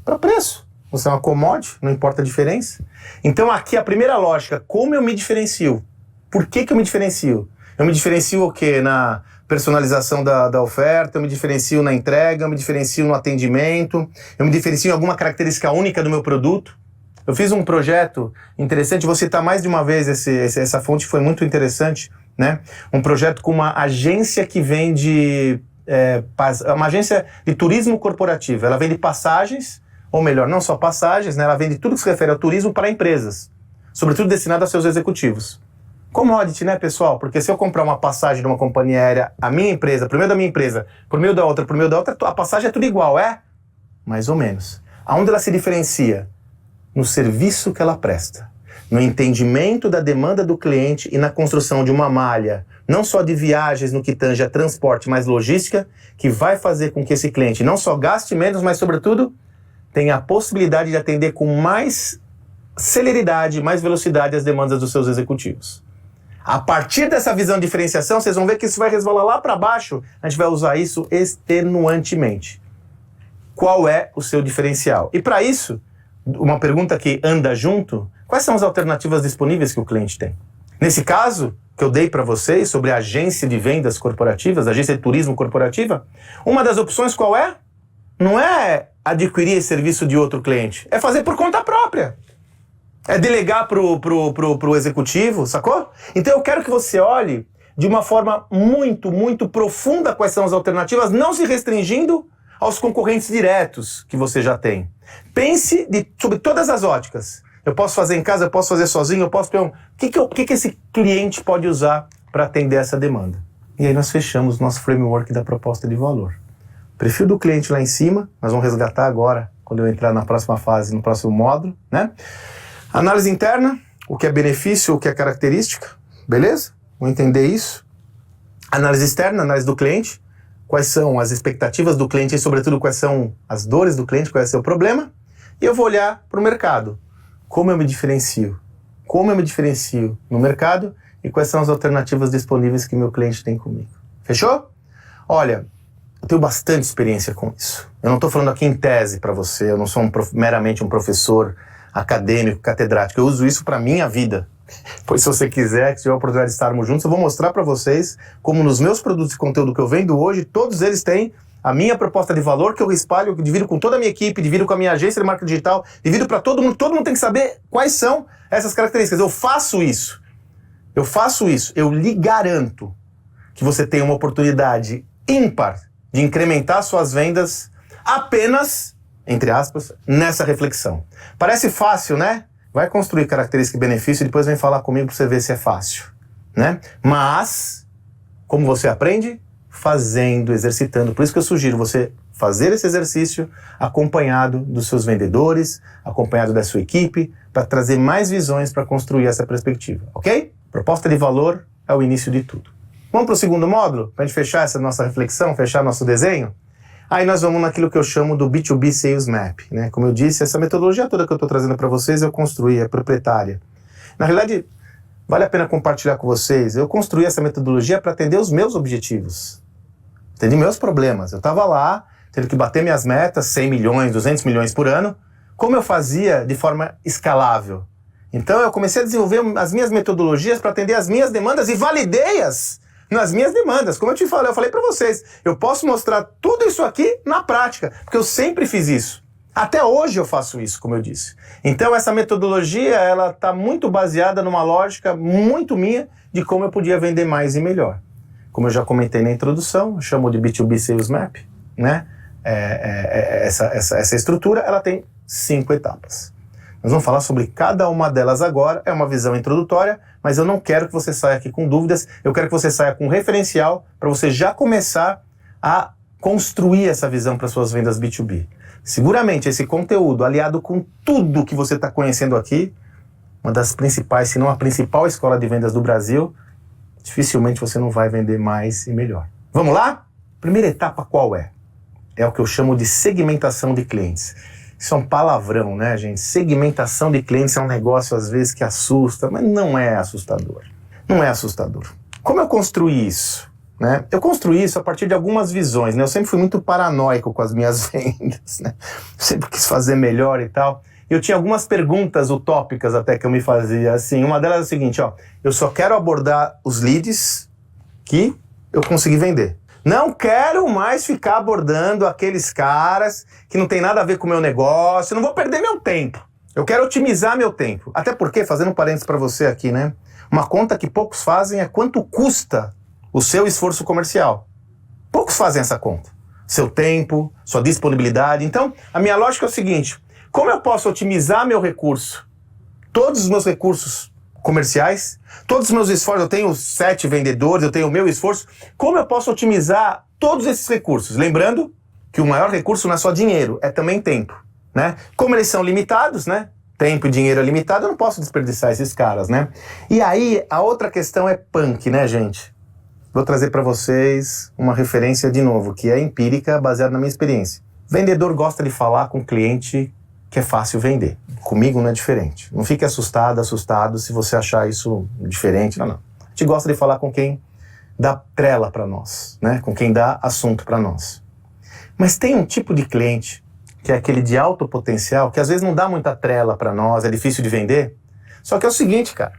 Para preço. Você é uma commodity, não importa a diferença. Então aqui a primeira lógica, como eu me diferencio? Por que eu me diferencio? Eu me diferencio o quê? Na personalização da oferta, eu me diferencio na entrega, eu me diferencio no atendimento, eu me diferencio em alguma característica única do meu produto. Eu fiz um projeto interessante, vou citar mais de uma vez essa fonte, foi muito interessante, né? Um projeto com uma agência que vende, uma agência de turismo corporativo. Ela vende passagens, ou melhor, não só passagens, né? Ela vende tudo que se refere ao turismo para empresas, sobretudo destinado aos seus executivos. Commodity, né, pessoal? Porque se eu comprar uma passagem de uma companhia aérea, a minha empresa, por meio da minha empresa, por meio da outra, a passagem é tudo igual, é? Mais ou menos. Aonde ela se diferencia? No serviço que ela presta, no entendimento da demanda do cliente e na construção de uma malha, não só de viagens no que tange a transporte, mas logística, que vai fazer com que esse cliente não só gaste menos, mas, sobretudo, tenha a possibilidade de atender com mais celeridade, mais velocidade as demandas dos seus executivos. A partir dessa visão de diferenciação, vocês vão ver que isso vai resvalar lá para baixo, a gente vai usar isso extenuantemente. Qual é o seu diferencial? E para isso, uma pergunta que anda junto, quais são as alternativas disponíveis que o cliente tem? Nesse caso, que eu dei para vocês sobre a agência de vendas corporativas, a agência de turismo corporativa, uma das opções qual é? Não é adquirir esse serviço de outro cliente, é fazer por conta própria. É delegar pro executivo, sacou? Então eu quero que você olhe de uma forma muito, muito profunda quais são as alternativas, não se restringindo aos concorrentes diretos que você já tem. Pense sobre todas as óticas. Eu posso fazer em casa, eu posso fazer sozinho, eu posso... O que esse cliente pode usar para atender essa demanda? E aí nós fechamos nosso framework da proposta de valor. Perfil do cliente lá em cima, nós vamos resgatar agora, quando eu entrar na próxima fase, no próximo módulo, né? Análise interna, o que é benefício, o que é característica, beleza? Vamos entender isso. Análise externa, análise do cliente, quais são as expectativas do cliente e, sobretudo, quais são as dores do cliente, qual é o seu problema. E eu vou olhar para o mercado. Como eu me diferencio? Como eu me diferencio no mercado e quais são as alternativas disponíveis que meu cliente tem comigo. Fechou? Olha, eu tenho bastante experiência com isso. Eu não estou falando aqui em tese para você, eu não sou meramente um professor acadêmico, catedrático. Eu uso isso para minha vida. Pois se você quiser, que tiver a oportunidade de estarmos juntos, eu vou mostrar para vocês como nos meus produtos de conteúdo que eu vendo hoje, todos eles têm a minha proposta de valor que eu espalho, eu divido com toda a minha equipe, divido com a minha agência de marketing digital, divido para todo mundo tem que saber quais são essas características. Eu faço isso. Eu lhe garanto que você tem uma oportunidade ímpar de incrementar suas vendas apenas, entre aspas, nessa reflexão. Parece fácil, né? Vai construir característica e benefício e depois vem falar comigo para você ver se é fácil, né? Mas, como você aprende? Fazendo, exercitando. Por isso que eu sugiro você fazer esse exercício acompanhado dos seus vendedores, acompanhado da sua equipe, para trazer mais visões para construir essa perspectiva, ok? Proposta de valor é o início de tudo. Vamos para o segundo módulo? Para a gente fechar essa nossa reflexão, fechar nosso desenho? Aí nós vamos naquilo que eu chamo do B2B Sales Map, né? Como eu disse, essa metodologia toda que eu estou trazendo para vocês, eu construí, é proprietária. Na realidade, vale a pena compartilhar com vocês. Eu construí essa metodologia para atender os meus objetivos. Atender meus problemas. Eu estava lá, tendo que bater minhas metas, 100 milhões, 200 milhões por ano. Como eu fazia de forma escalável? Então eu comecei a desenvolver as minhas metodologias para atender as minhas demandas e validei-as nas minhas demandas. Como eu falei para vocês, eu posso mostrar tudo isso aqui na prática, porque eu sempre fiz isso. Até hoje eu faço isso, como eu disse. Então essa metodologia, ela está muito baseada numa lógica muito minha de como eu podia vender mais e melhor. Como eu já comentei na introdução, eu chamo de B2B Sales Map, né? Essa estrutura, ela tem 5 etapas. Nós vamos falar sobre cada uma delas agora, é uma visão introdutória, mas eu não quero que você saia aqui com dúvidas, eu quero que você saia com um referencial para você já começar a construir essa visão para suas vendas B2B. Seguramente esse conteúdo, aliado com tudo que você está conhecendo aqui, uma das principais, se não a principal escola de vendas do Brasil, dificilmente você não vai vender mais e melhor. Vamos lá? Primeira etapa qual é? É o que eu chamo de segmentação de clientes. Isso é um palavrão, né, gente? Segmentação de clientes é um negócio, às vezes, que assusta, mas não é assustador. Não é assustador. Como eu construí isso? Né? Eu construí isso a partir de algumas visões, né? Eu sempre fui muito paranoico com as minhas vendas, né? Sempre quis fazer melhor e tal. Eu tinha algumas perguntas utópicas até que eu me fazia, assim. Uma delas é o seguinte, ó. Eu só quero abordar os leads que eu consegui vender. Não quero mais ficar abordando aqueles caras que não tem nada a ver com o meu negócio, não vou perder meu tempo. Eu quero otimizar meu tempo. Até porque, fazendo um parênteses para você aqui, né? Uma conta que poucos fazem é quanto custa o seu esforço comercial. Poucos fazem essa conta. Seu tempo, sua disponibilidade. Então, a minha lógica é o seguinte, como eu posso otimizar meu recurso? Todos os meus recursos comerciais, todos os meus esforços, eu tenho 7 vendedores, eu tenho o meu esforço, como eu posso otimizar todos esses recursos? Lembrando que o maior recurso não é só dinheiro, é também tempo, né? Como eles são limitados, né? Tempo e dinheiro é limitado, eu não posso desperdiçar esses caras, né? E aí, a outra questão é punk, né, gente? Vou trazer para vocês uma referência de novo, que é empírica, baseada na minha experiência. Vendedor gosta de falar com cliente que é fácil vender. Comigo não é diferente. Não fique assustado se você achar isso diferente. Não. A gente gosta de falar com quem dá trela para nós, né? Com quem dá assunto para nós. Mas tem um tipo de cliente, que é aquele de alto potencial, que às vezes não dá muita trela para nós, é difícil de vender. Só que é o seguinte, cara.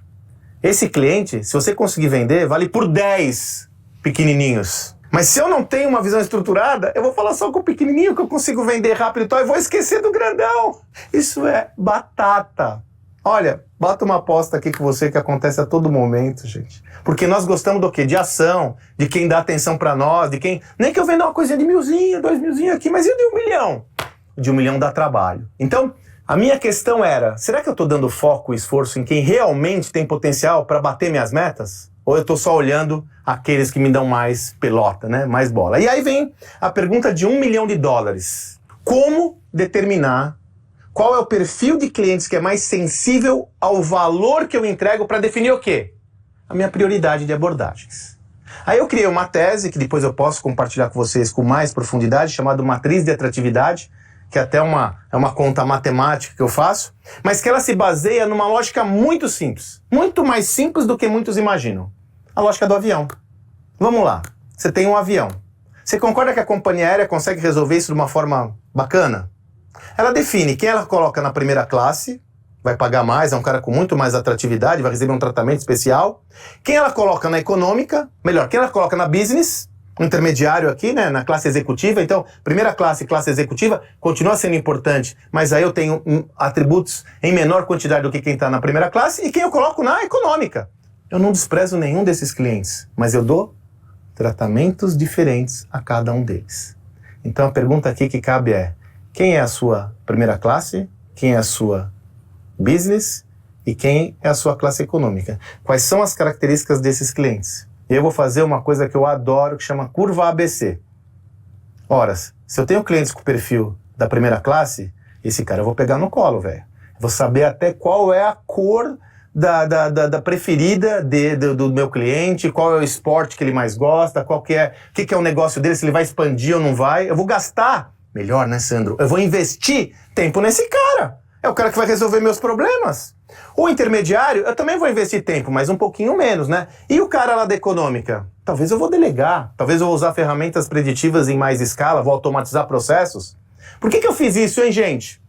Esse cliente, se você conseguir vender, vale por 10 pequenininhos. Mas se eu não tenho uma visão estruturada, eu vou falar só com o pequenininho que eu consigo vender rápido e tal, e vou esquecer do grandão. Isso é batata. Olha, bota uma aposta aqui com você que acontece a todo momento, gente. Porque nós gostamos do quê? De ação, de quem dá atenção pra nós, de quem... Nem que eu venda uma coisinha de 1.000, 2.000 aqui, mas e de 1 milhão? De 1 milhão dá trabalho. Então, a minha questão era, será que eu tô dando foco e esforço em quem realmente tem potencial para bater minhas metas? Ou eu tô só olhando aqueles que me dão mais pelota, né? Mais bola. E aí vem a pergunta de $1 milhão. Como determinar qual é o perfil de clientes que é mais sensível ao valor que eu entrego para definir o quê? A minha prioridade de abordagens. Aí eu criei uma tese, que depois eu posso compartilhar com vocês com mais profundidade, chamada Matriz de Atratividade, que até é uma conta matemática que eu faço, mas que ela se baseia numa lógica muito simples. Muito mais simples do que muitos imaginam. A lógica do avião. Vamos lá. Você tem um avião. Você concorda que a companhia aérea consegue resolver isso de uma forma bacana? Ela define quem ela coloca na primeira classe, vai pagar mais, é um cara com muito mais atratividade, vai receber um tratamento especial. Quem ela coloca na econômica, melhor, quem ela coloca na business, um intermediário aqui, né, na classe executiva. Então, primeira classe, classe executiva, continua sendo importante, mas aí eu tenho atributos em menor quantidade do que quem está na primeira classe, e quem eu coloco na econômica. Eu não desprezo nenhum desses clientes, mas eu dou tratamentos diferentes a cada um deles. Então a pergunta aqui que cabe é, quem é a sua primeira classe, quem é a sua business e quem é a sua classe econômica? Quais são as características desses clientes? E eu vou fazer uma coisa que eu adoro, que chama curva ABC. Ora, se eu tenho clientes com perfil da primeira classe, esse cara eu vou pegar no colo, velho. Vou saber até qual é a cor da preferida do meu cliente, qual é o esporte que ele mais gosta, o que é o negócio dele, se ele vai expandir ou não vai. Eu vou gastar, melhor, né, Sandro? Eu vou investir tempo nesse cara. É o cara que vai resolver meus problemas. O intermediário, eu também vou investir tempo, mas um pouquinho menos, né? E o cara lá da econômica? Talvez eu vou delegar, talvez eu vou usar ferramentas preditivas em mais escala, vou automatizar processos. Por que eu fiz isso, hein, gente?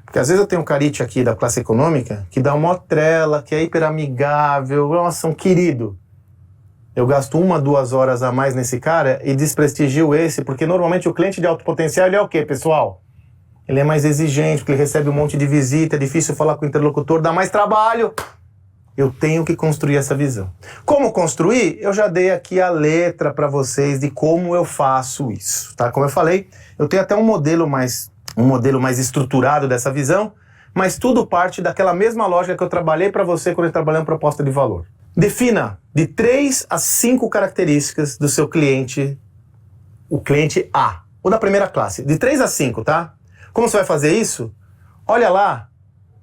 Porque às vezes eu tenho um carite aqui da classe econômica que dá uma trela, que é hiper amigável, nossa, um querido. Eu gasto 1, 2 horas a mais nesse cara e desprestigio esse, porque normalmente o cliente de alto potencial, ele é o quê, pessoal? Ele é mais exigente, porque ele recebe um monte de visita, é difícil falar com o interlocutor, dá mais trabalho. Eu tenho que construir essa visão. Como construir? Eu já dei aqui a letra para vocês de como eu faço isso, tá? Como eu falei, eu tenho até um modelo mais estruturado dessa visão, mas tudo parte daquela mesma lógica que eu trabalhei para você quando eu trabalhei em proposta de valor. Defina de 3 a 5 características do seu cliente, o cliente A, ou da primeira classe. De 3 a 5, tá? Como você vai fazer isso? Olha lá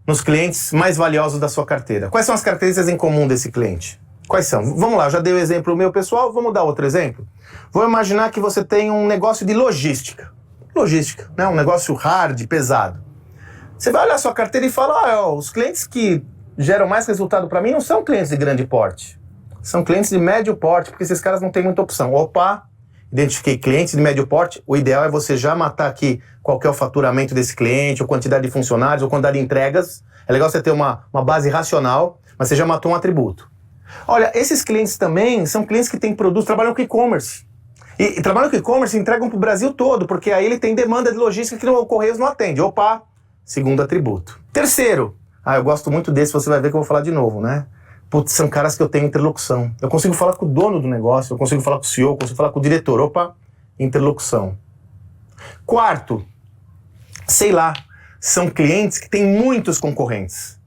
nos clientes mais valiosos da sua carteira. Quais são as características em comum desse cliente? Quais são? Vamos lá, eu já dei o exemplo meu pessoal, vamos dar outro exemplo? Vou imaginar que você tem um negócio de logística. Logística, né? Um negócio hard, pesado. Você vai olhar a sua carteira e fala, os clientes que geram mais resultado para mim não são clientes de grande porte. São clientes de médio porte, porque esses caras não têm muita opção. Opa, identifiquei clientes de médio porte, o ideal é você já matar aqui qual que é o faturamento desse cliente, ou quantidade de funcionários, ou quantidade de entregas. É legal você ter uma base racional, mas você já matou um atributo. Olha, esses clientes também são clientes que têm produtos, trabalham com e-commerce. E trabalham com e-commerce e entregam para o Brasil todo, porque aí ele tem demanda de logística que o Correios não atende. Opa, segundo atributo. Terceiro, eu gosto muito desse, você vai ver que eu vou falar de novo, né? Putz, são caras que eu tenho interlocução. Eu consigo falar com o dono do negócio, eu consigo falar com o CEO, eu consigo falar com o diretor. Opa, interlocução. Quarto, sei lá, são clientes que têm muitos concorrentes.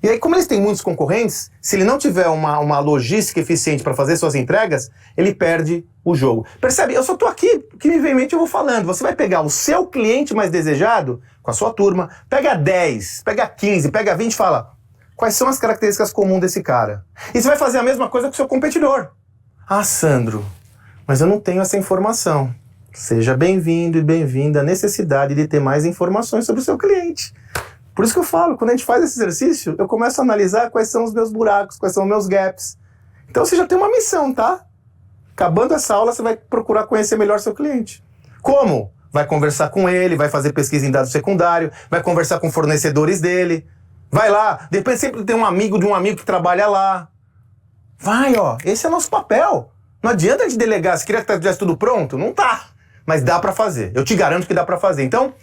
E aí, como eles têm muitos concorrentes, se ele não tiver uma logística eficiente para fazer suas entregas, ele perde o jogo. Percebe? Eu só tô aqui, que me vem em mente eu vou falando. Você vai pegar o seu cliente mais desejado, com a sua turma, pega 10, pega 15, pega 20 e fala, quais são as características comuns desse cara? E você vai fazer a mesma coisa com o seu competidor. Ah, Sandro, mas eu não tenho essa informação. Seja bem-vindo e bem-vinda à necessidade de ter mais informações sobre o seu cliente. Por isso que eu falo, quando a gente faz esse exercício, eu começo a analisar quais são os meus buracos, quais são os meus gaps. Então você já tem uma missão, tá? Acabando essa aula, você vai procurar conhecer melhor seu cliente. Como? Vai conversar com ele, vai fazer pesquisa em dado secundário, vai conversar com fornecedores dele. Vai lá, de repente sempre tem um amigo de um amigo que trabalha lá. Vai, esse é nosso papel. Não adianta a gente delegar, se queria que tivesse tudo pronto, não tá. Mas dá pra fazer, eu te garanto que dá pra fazer. Então,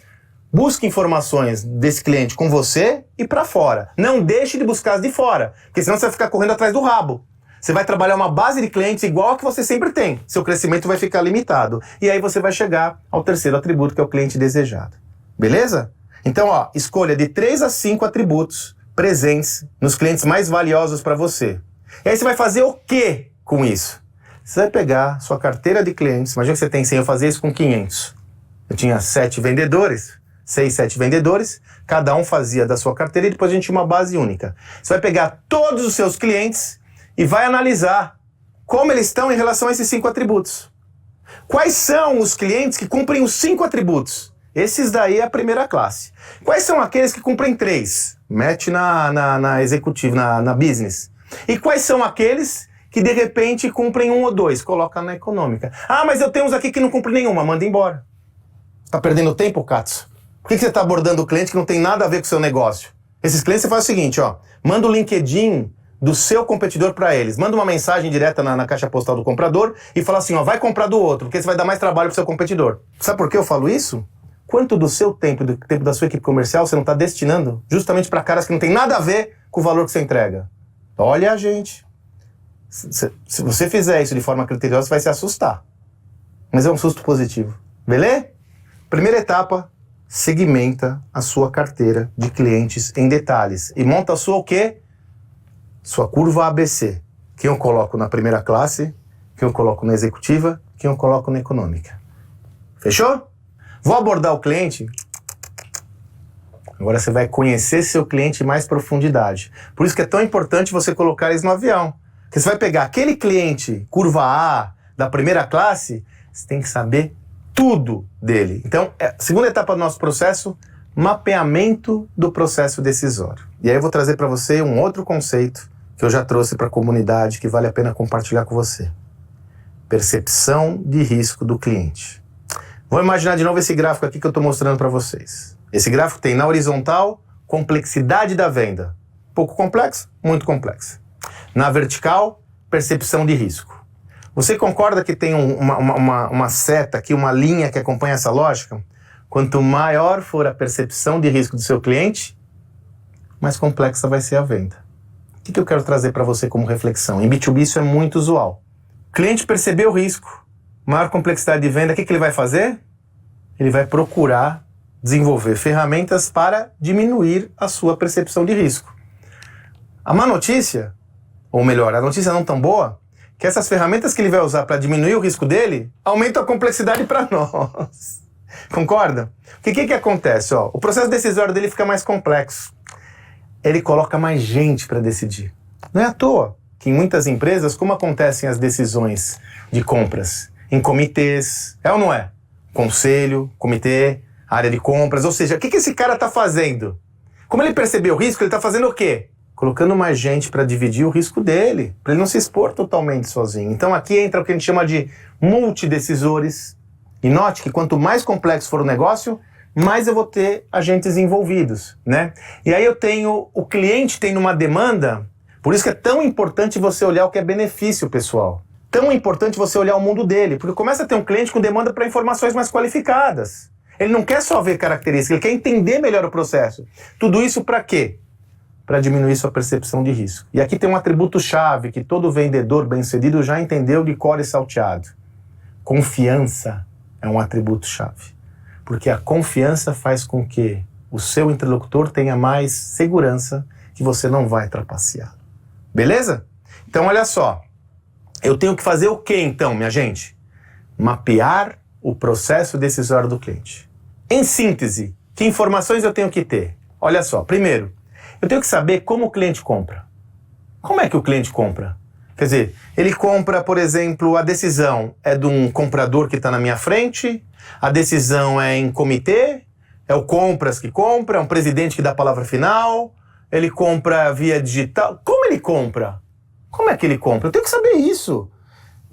busque informações desse cliente com você e pra fora. Não deixe de buscar as de fora, porque senão você vai ficar correndo atrás do rabo. Você vai trabalhar uma base de clientes igual a que você sempre tem. Seu crescimento vai ficar limitado. E aí você vai chegar ao terceiro atributo, que é o cliente desejado. Beleza? Então, escolha de 3 a 5 atributos presentes nos clientes mais valiosos para você. E aí você vai fazer o quê com isso? Você vai pegar sua carteira de clientes, imagina que você tem 100, eu fazia isso com 500. Eu tinha 7 vendedores, 6, 7 vendedores, cada um fazia da sua carteira e depois a gente tinha uma base única. Você vai pegar todos os seus clientes e vai analisar como eles estão em relação a esses 5 atributos. Quais são os clientes que cumprem os 5 atributos? Esses daí é a primeira classe. Quais são aqueles que cumprem 3? Mete na executiva, na business. E quais são aqueles que de repente cumprem 1 ou 2? Coloca na econômica. Ah, mas eu tenho uns aqui que não cumprem nenhuma, manda embora. Tá perdendo tempo, Katsu? Por que você tá abordando o cliente que não tem nada a ver com o seu negócio? Esses clientes você faz o seguinte, manda o LinkedIn do seu competidor para eles. Manda uma mensagem direta na caixa postal do comprador e fala assim, vai comprar do outro, porque você vai dar mais trabalho pro seu competidor. Sabe por que eu falo isso? Quanto do seu tempo, do tempo da sua equipe comercial, você não está destinando justamente para caras que não tem nada a ver com o valor que você entrega? Olha, gente, se você fizer isso de forma criteriosa, você vai se assustar. Mas é um susto positivo. Beleza? Primeira etapa, segmenta a sua carteira de clientes em detalhes. E monta a sua o quê? Sua curva ABC. Quem eu coloco na primeira classe, quem eu coloco na executiva, quem eu coloco na econômica. Fechou? Vou abordar o cliente Agora você vai conhecer seu cliente em mais profundidade. Por isso que é tão importante você colocar eles no avião. Porque você vai pegar aquele cliente curva A da primeira classe, você tem que saber tudo dele. Então, a segunda etapa do nosso processo, mapeamento do processo decisório. E aí eu vou trazer para você um outro conceito que eu já trouxe para a comunidade que vale a pena compartilhar com você. Percepção de risco do cliente. Vou imaginar de novo esse gráfico aqui que eu estou mostrando para vocês. Esse gráfico tem na horizontal complexidade da venda. Pouco complexo, muito complexo. Na vertical, percepção de risco. Você concorda que tem uma seta aqui, uma linha que acompanha essa lógica? Quanto maior for a percepção de risco do seu cliente, mais complexa vai ser a venda. O que eu quero trazer para você como reflexão? Em B2B isso é muito usual. O cliente percebeu o risco, maior complexidade de venda, o que ele vai fazer? Ele vai procurar desenvolver ferramentas para diminuir a sua percepção de risco. A má notícia, ou melhor, a notícia não tão boa, que essas ferramentas que ele vai usar para diminuir o risco dele, aumentam a complexidade para nós. Concorda? O que acontece? O processo decisório dele fica mais complexo. Ele coloca mais gente para decidir. Não é à toa que em muitas empresas, como acontecem as decisões de compras? Em comitês, é ou não é? Conselho, comitê, área de compras, ou seja, o que esse cara está fazendo? Como ele percebeu o risco, ele está fazendo o quê? Colocando mais gente para dividir o risco dele, para ele não se expor totalmente sozinho. Então aqui entra o que a gente chama de multidecisores. E note que quanto mais complexo for o negócio, mais eu vou ter agentes envolvidos, né? E aí o cliente tem uma demanda, por isso que é tão importante você olhar o que é benefício, pessoal. Tão importante você olhar o mundo dele, porque começa a ter um cliente com demanda para informações mais qualificadas. Ele não quer só ver características, ele quer entender melhor o processo. Tudo isso para quê? Para diminuir sua percepção de risco. E aqui tem um atributo-chave que todo vendedor bem-sucedido já entendeu de cor e salteado. Confiança é um atributo-chave. Porque a confiança faz com que o seu interlocutor tenha mais segurança que você não vai trapacear. Beleza? Então, olha só. Eu tenho que fazer o quê, então, minha gente? Mapear o processo decisório do cliente. Em síntese, que informações eu tenho que ter? Olha só, primeiro, eu tenho que saber como o cliente compra. Como é que o cliente compra? Quer dizer, ele compra, por exemplo, a decisão é de um comprador que está na minha frente, a decisão é em comitê, é o compras que compra, é um presidente que dá a palavra final, ele compra via digital. Como ele compra? Como é que ele compra? Eu tenho que saber isso.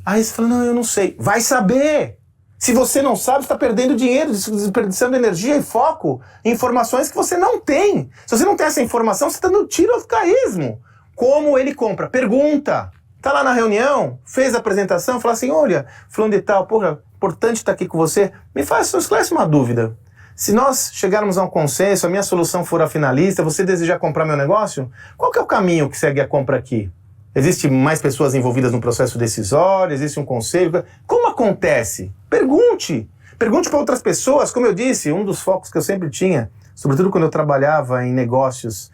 Aí você fala, não, eu não sei. Vai saber! Se você não sabe, você está perdendo dinheiro, desperdiçando energia e foco em informações que você não tem. Se você não tem essa informação, você está no tiro of caísmo. Como ele compra? Pergunta. Está lá na reunião, fez a apresentação, fala assim, olha, fulano de tal, porra, importante estar aqui com você. Me esclarece uma dúvida. Se nós chegarmos a um consenso, a minha solução for a finalista, você desejar comprar meu negócio, qual que é o caminho que segue a compra aqui? Existem mais pessoas envolvidas no processo decisório? Existe um conselho? Como acontece? Pergunte! Pergunte para outras pessoas. Como eu disse, um dos focos que eu sempre tinha, sobretudo quando eu trabalhava em negócios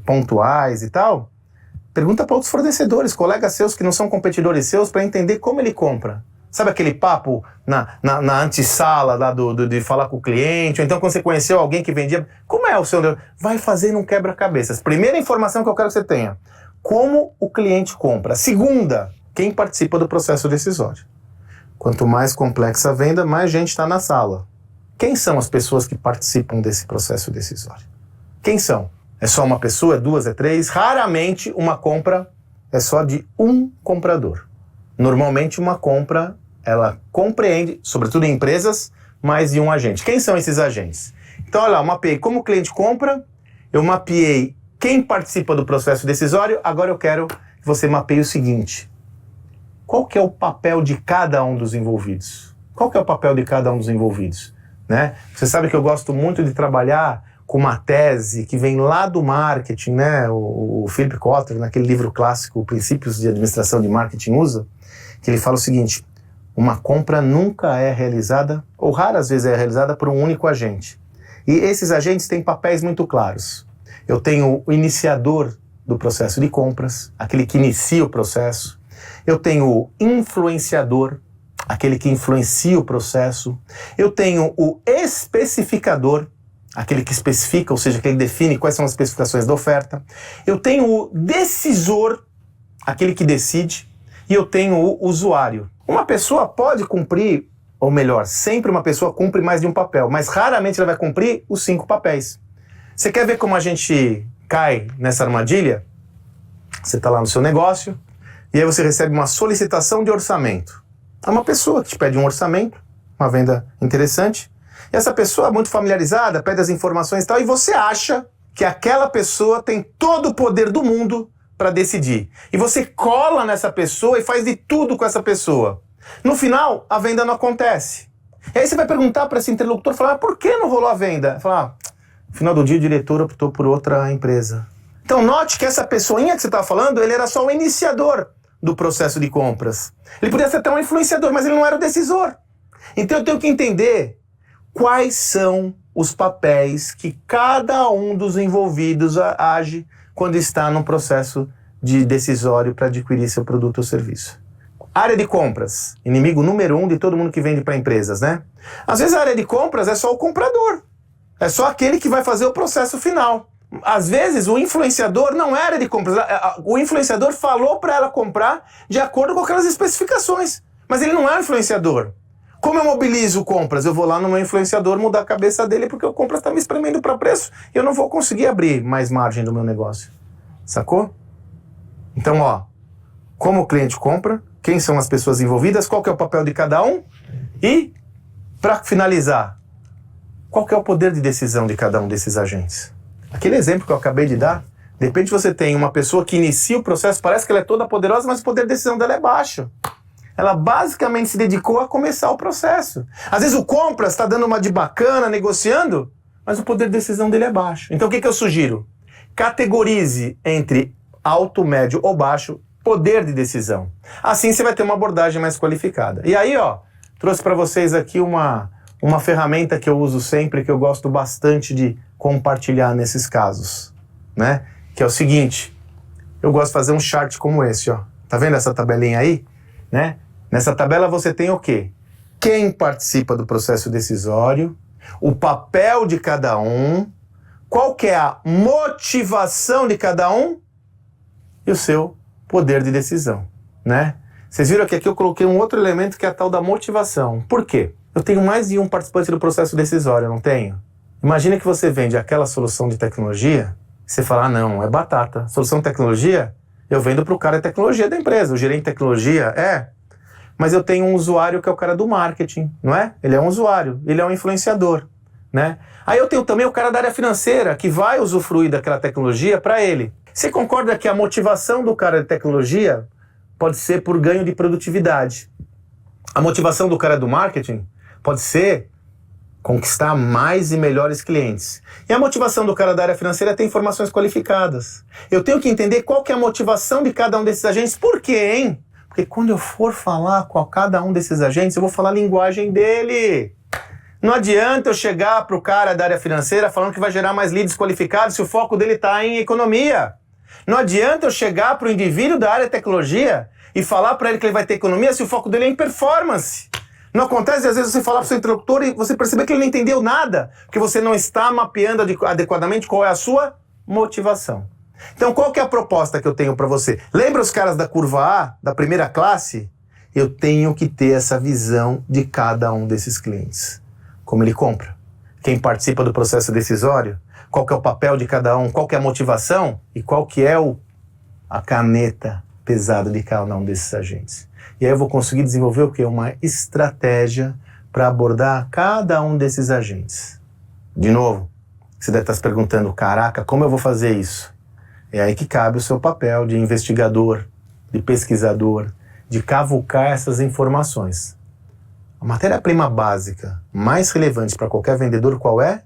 pontuais e tal, pergunta para outros fornecedores, colegas seus que não são competidores seus, para entender como ele compra. Sabe aquele papo na antessala lá de falar com o cliente? Ou então quando você conheceu alguém que vendia... Como é o seu... Vai fazer um quebra-cabeças. Primeira informação que eu quero que você tenha. Como o cliente compra. Segunda, quem participa do processo decisório. Quanto mais complexa a venda, mais gente está na sala. Quem são as pessoas que participam desse processo decisório? Quem são? É só uma pessoa, é duas, é três? Raramente uma compra é só de um comprador. Normalmente uma compra, ela compreende, sobretudo em empresas, mais de um agente. Quem são esses agentes? Então, olha lá, eu mapeei como o cliente compra, eu mapeei quem participa do processo decisório, agora eu quero que você mapeie o seguinte. Qual que é o papel de cada um dos envolvidos? Qual que é o papel de cada um dos envolvidos? Né? Você sabe que eu gosto muito de trabalhar com uma tese que vem lá do marketing, né? O Philip Kotler, naquele livro clássico, Princípios de Administração de Marketing, usa, que ele fala o seguinte, uma compra nunca é realizada, ou raras vezes é realizada por um único agente. E esses agentes têm papéis muito claros. Eu tenho o iniciador do processo de compras, aquele que inicia o processo. Eu tenho o influenciador, aquele que influencia o processo. Eu tenho o especificador, aquele que especifica, ou seja, aquele que define quais são as especificações da oferta. Eu tenho o decisor, aquele que decide, e eu tenho o usuário. Uma pessoa pode cumprir, ou melhor, sempre uma pessoa cumpre mais de um papel, mas raramente ela vai cumprir os 5 papéis. Você quer ver como a gente cai nessa armadilha? Você está lá no seu negócio, e aí você recebe uma solicitação de orçamento. É uma pessoa que te pede um orçamento, uma venda interessante, e essa pessoa muito familiarizada, pede as informações e tal, e você acha que aquela pessoa tem todo o poder do mundo para decidir. E você cola nessa pessoa e faz de tudo com essa pessoa. No final, a venda não acontece. E aí você vai perguntar para esse interlocutor, falar, por que não rolou a venda? Falar, no final do dia o diretor optou por outra empresa. Então note que essa pessoinha que você está falando, ele era só o iniciador do processo de compras. Ele podia ser até um influenciador, mas ele não era o decisor. Então eu tenho que entender quais são os papéis que cada um dos envolvidos age quando está num processo de decisório para adquirir seu produto ou serviço. Área de compras, inimigo número 1 de todo mundo que vende para empresas, né? Às vezes a área de compras é só o comprador, é só aquele que vai fazer o processo final. Às vezes o influenciador não é área de compras, o influenciador falou para ela comprar de acordo com aquelas especificações, mas ele não é o influenciador. Como eu mobilizo compras? Eu vou lá no meu influenciador mudar a cabeça dele porque o compras está me espremendo para preço e eu não vou conseguir abrir mais margem do meu negócio. Sacou? Então, ó, como o cliente compra, quem são as pessoas envolvidas, qual que é o papel de cada um e, para finalizar, qual que é o poder de decisão de cada um desses agentes? Aquele exemplo que eu acabei de dar, de repente você tem uma pessoa que inicia o processo, parece que ela é toda poderosa, mas o poder de decisão dela é baixo. Ela basicamente se dedicou a começar o processo. Às vezes o compras está dando uma de bacana, negociando, mas o poder de decisão dele é baixo. Então o que eu sugiro? Categorize entre alto, médio ou baixo poder de decisão. Assim você vai ter uma abordagem mais qualificada. E aí, ó, trouxe para vocês aqui uma ferramenta que eu uso sempre, que eu gosto bastante de compartilhar nesses casos, né? Que é o seguinte, eu gosto de fazer um chart como esse, ó. Tá vendo essa tabelinha aí? Né? Nessa tabela você tem o quê? Quem participa do processo decisório, o papel de cada um, qual que é a motivação de cada um e o seu poder de decisão, né? Vocês viram que aqui eu coloquei um outro elemento que é a tal da motivação. Por quê? Eu tenho mais de um participante do processo decisório, não tenho? Imagina que você vende aquela solução de tecnologia e você fala, ah, não, é batata. Solução de tecnologia, eu vendo para o cara de tecnologia da empresa. O gerente de tecnologia mas eu tenho um usuário que é o cara do marketing, não é? Ele é um usuário, ele é um influenciador, né? Aí eu tenho também o cara da área financeira que vai usufruir daquela tecnologia para ele. Você concorda que a motivação do cara de tecnologia pode ser por ganho de produtividade? A motivação do cara do marketing pode ser conquistar mais e melhores clientes. E a motivação do cara da área financeira é ter informações qualificadas. Eu tenho que entender qual que é a motivação de cada um desses agentes. Por quê, hein? Porque quando eu for falar com cada um desses agentes, eu vou falar a linguagem dele. Não adianta eu chegar para o cara da área financeira falando que vai gerar mais leads qualificados se o foco dele está em economia. Não adianta eu chegar para o indivíduo da área de tecnologia e falar para ele que ele vai ter economia se o foco dele é em performance. Não acontece, às vezes, você falar para o seu interlocutor e você perceber que ele não entendeu nada, porque você não está mapeando adequadamente qual é a sua motivação. Então, qual que é a proposta que eu tenho para você? Lembra os caras da curva A, da primeira classe? Eu tenho que ter essa visão de cada um desses clientes. Como ele compra, quem participa do processo decisório, qual que é o papel de cada um, qual que é a motivação e qual que é a caneta pesada de cada um desses agentes. E aí eu vou conseguir desenvolver o quê? Uma estratégia para abordar cada um desses agentes. De novo, você deve estar se perguntando, caraca, como eu vou fazer isso? É aí que cabe o seu papel de investigador, de pesquisador, de cavucar essas informações. A matéria-prima básica mais relevante para qualquer vendedor, qual é?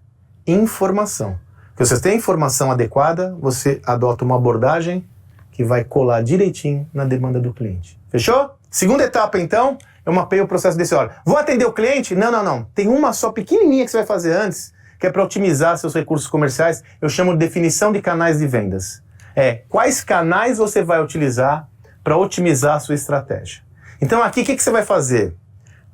Informação. Porque se você tem informação adequada, você adota uma abordagem que vai colar direitinho na demanda do cliente. Fechou? Segunda etapa, então, eu mapeio o processo decisório. Vou atender o cliente? Não. Tem uma só pequenininha que você vai fazer antes, que é para otimizar seus recursos comerciais. Eu chamo de definição de canais de vendas. Quais canais você vai utilizar para otimizar a sua estratégia. Então aqui, o que você vai fazer?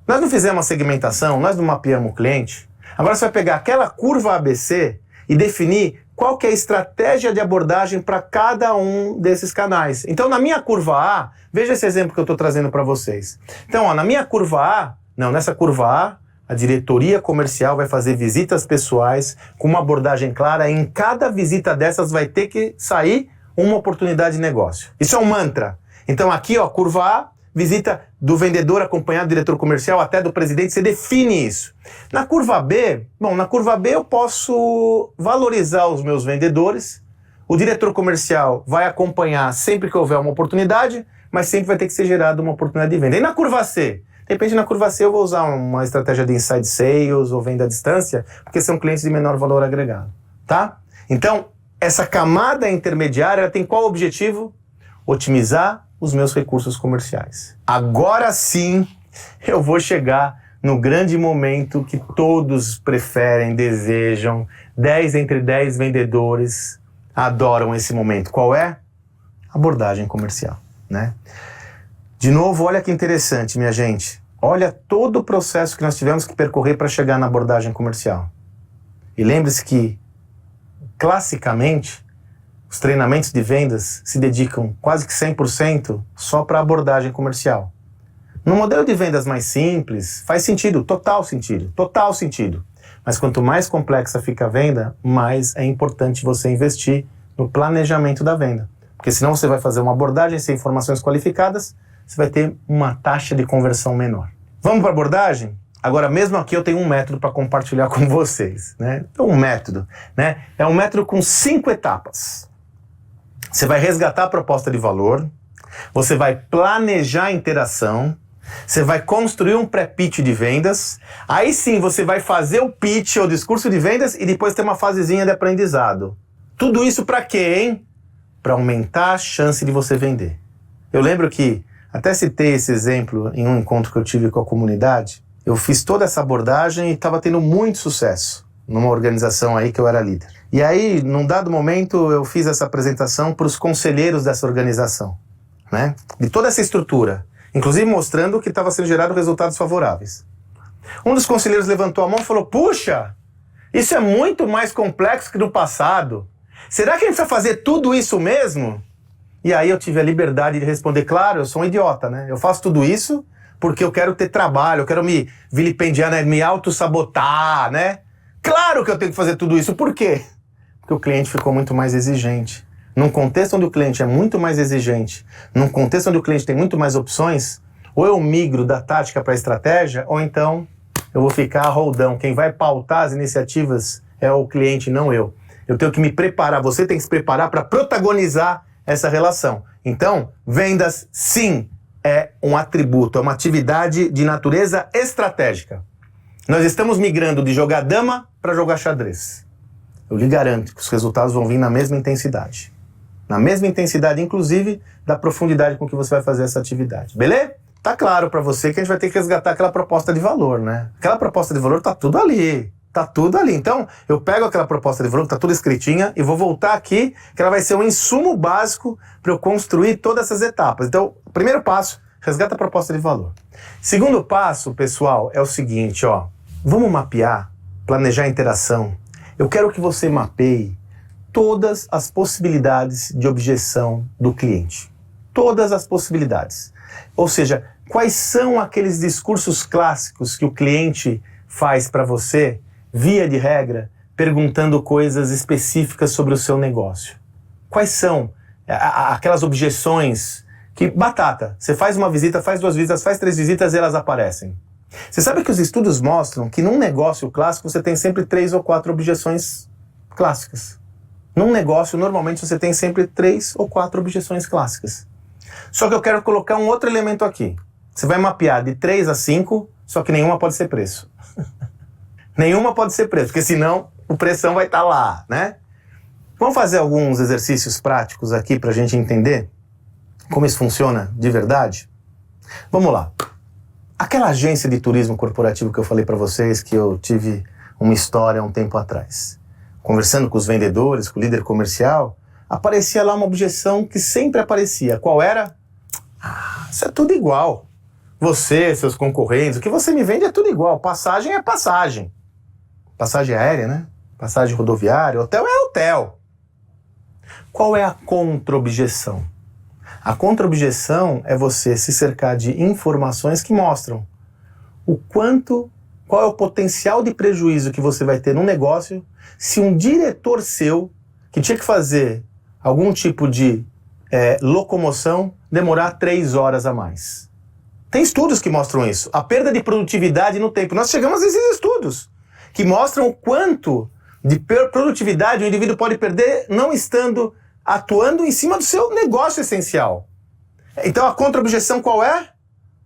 Nós não fizemos uma segmentação, nós não mapeamos o cliente. Agora você vai pegar aquela curva ABC e definir qual que é a estratégia de abordagem para cada um desses canais. Então, na minha curva A, veja esse exemplo que eu estou trazendo para vocês. Então, ó, nessa curva A, a diretoria comercial vai fazer visitas pessoais com uma abordagem clara. Em cada visita dessas vai ter que sair uma oportunidade de negócio. Isso é um mantra. Então aqui, ó, curva A, visita do vendedor acompanhado do diretor comercial até do presidente, você define isso. Na curva B, eu posso valorizar os meus vendedores, o diretor comercial vai acompanhar sempre que houver uma oportunidade, mas sempre vai ter que ser gerada uma oportunidade de venda. E na curva C? De repente, na curva C eu vou usar uma estratégia de inside sales ou venda à distância, porque são clientes de menor valor agregado, tá? Então, essa camada intermediária ela tem qual objetivo? Otimizar os meus recursos comerciais. Agora sim, eu vou chegar no grande momento que todos preferem, desejam. 10 entre 10 vendedores adoram esse momento. Qual é? Abordagem comercial, né? De novo, olha que interessante, minha gente. Olha todo o processo que nós tivemos que percorrer para chegar na abordagem comercial. E lembre-se que, classicamente, os treinamentos de vendas se dedicam quase que 100% só para abordagem comercial. No modelo de vendas mais simples, faz sentido, total sentido. Mas quanto mais complexa fica a venda, mais é importante você investir no planejamento da venda. Porque senão você vai fazer uma abordagem sem informações qualificadas, você vai ter uma taxa de conversão menor. Vamos para a abordagem? Agora, mesmo aqui eu tenho um método para compartilhar com vocês, né? Então, um método, né? É um método com 5 etapas. Você vai resgatar a proposta de valor, você vai planejar a interação, você vai construir um pré-pitch de vendas, aí sim você vai fazer o pitch ou discurso de vendas e depois ter uma fasezinha de aprendizado. Tudo isso para quê, hein? Para aumentar a chance de você vender. Eu lembro que até citei esse exemplo em um encontro que eu tive com a comunidade. Eu fiz toda essa abordagem e estava tendo muito sucesso numa organização aí que eu era líder. E aí, num dado momento, eu fiz essa apresentação para os conselheiros dessa organização, né? De toda essa estrutura, inclusive mostrando que estava sendo gerado resultados favoráveis. Um dos conselheiros levantou a mão e falou: puxa, isso é muito mais complexo que no passado. Será que a gente precisa fazer tudo isso mesmo? E aí eu tive a liberdade de responder: claro, eu sou um idiota, né? Eu faço tudo isso porque eu quero ter trabalho, eu quero me vilipendiar, né? Me auto-sabotar, né? Claro que eu tenho que fazer tudo isso. Por quê? Porque o cliente ficou muito mais exigente. Num contexto onde o cliente é muito mais exigente, num contexto onde o cliente tem muito mais opções, ou eu migro da tática para a estratégia, ou então eu vou ficar roldão. Quem vai pautar as iniciativas é o cliente, não eu. Eu tenho que me preparar, você tem que se preparar para protagonizar essa relação. Então, vendas, sim, é um atributo, é uma atividade de natureza estratégica. Nós estamos migrando de jogar dama para jogar xadrez. Eu lhe garanto que os resultados vão vir na mesma intensidade. Na mesma intensidade, inclusive, da profundidade com que você vai fazer essa atividade. Beleza? Tá claro para você que a gente vai ter que resgatar aquela proposta de valor, né? Aquela proposta de valor tá tudo ali. Tá tudo ali. Então, eu pego aquela proposta de valor que tá tudo escritinha e vou voltar aqui, que ela vai ser um insumo básico para eu construir todas essas etapas. Então, primeiro passo, resgata a proposta de valor. Segundo passo, pessoal, é o seguinte, ó. Vamos mapear, planejar a interação. Eu quero que você mapeie todas as possibilidades de objeção do cliente. Todas as possibilidades. Ou seja, quais são aqueles discursos clássicos que o cliente faz para você, via de regra, perguntando coisas específicas sobre o seu negócio? Quais são aquelas objeções que, batata, você faz uma visita, faz 2 visitas, faz 3 visitas e elas aparecem? Você sabe que os estudos mostram que num negócio clássico você tem sempre 3 ou 4 objeções clássicas. Num negócio, normalmente, você tem sempre 3 ou 4 objeções clássicas. Só que eu quero colocar um outro elemento aqui. Você vai mapear de 3 a 5, só que nenhuma pode ser preço. Nenhuma pode ser preço, porque senão o pressão vai estar lá, né? Vamos fazer alguns exercícios práticos aqui para a gente entender como isso funciona de verdade? Vamos lá. Aquela agência de turismo corporativo que eu falei para vocês, que eu tive uma história há um tempo atrás. Conversando com os vendedores, com o líder comercial, aparecia lá uma objeção que sempre aparecia. Qual era? Isso é tudo igual. Você, seus concorrentes, o que você me vende é tudo igual. Passagem é passagem. passagem aérea, né? Passagem rodoviária, hotel é hotel. Qual é a contra-objeção? A contra-objeção é você se cercar de informações que mostram qual é o potencial de prejuízo que você vai ter num negócio se um diretor seu, que tinha que fazer algum tipo de locomoção, demorar 3 horas a mais. Tem estudos que mostram isso. A perda de produtividade no tempo. Nós chegamos a esses estudos que mostram o quanto de produtividade o indivíduo pode perder não atuando em cima do seu negócio essencial. Então a contra-objeção qual é?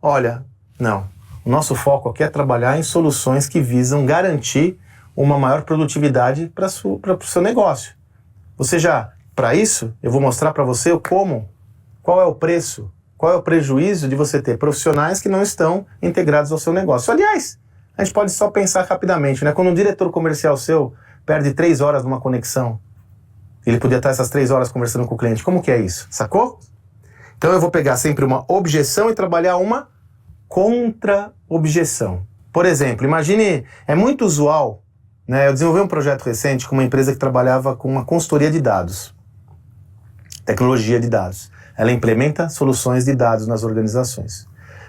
Olha, não. O nosso foco aqui é trabalhar em soluções que visam garantir uma maior produtividade para o seu negócio. Para isso, eu vou mostrar para você qual é o preço, qual é o prejuízo de você ter profissionais que não estão integrados ao seu negócio. Aliás, a gente pode só pensar rapidamente, né? Quando um diretor comercial seu perde 3 horas numa conexão, ele podia estar essas 3 horas conversando com o cliente. Como que é isso? Sacou? Então eu vou pegar sempre uma objeção e trabalhar uma contra-objeção. Por exemplo, imagine, é muito usual, né? Eu desenvolvi um projeto recente com uma empresa que trabalhava com uma consultoria de dados, tecnologia de dados. Ela implementa soluções de dados nas organizações.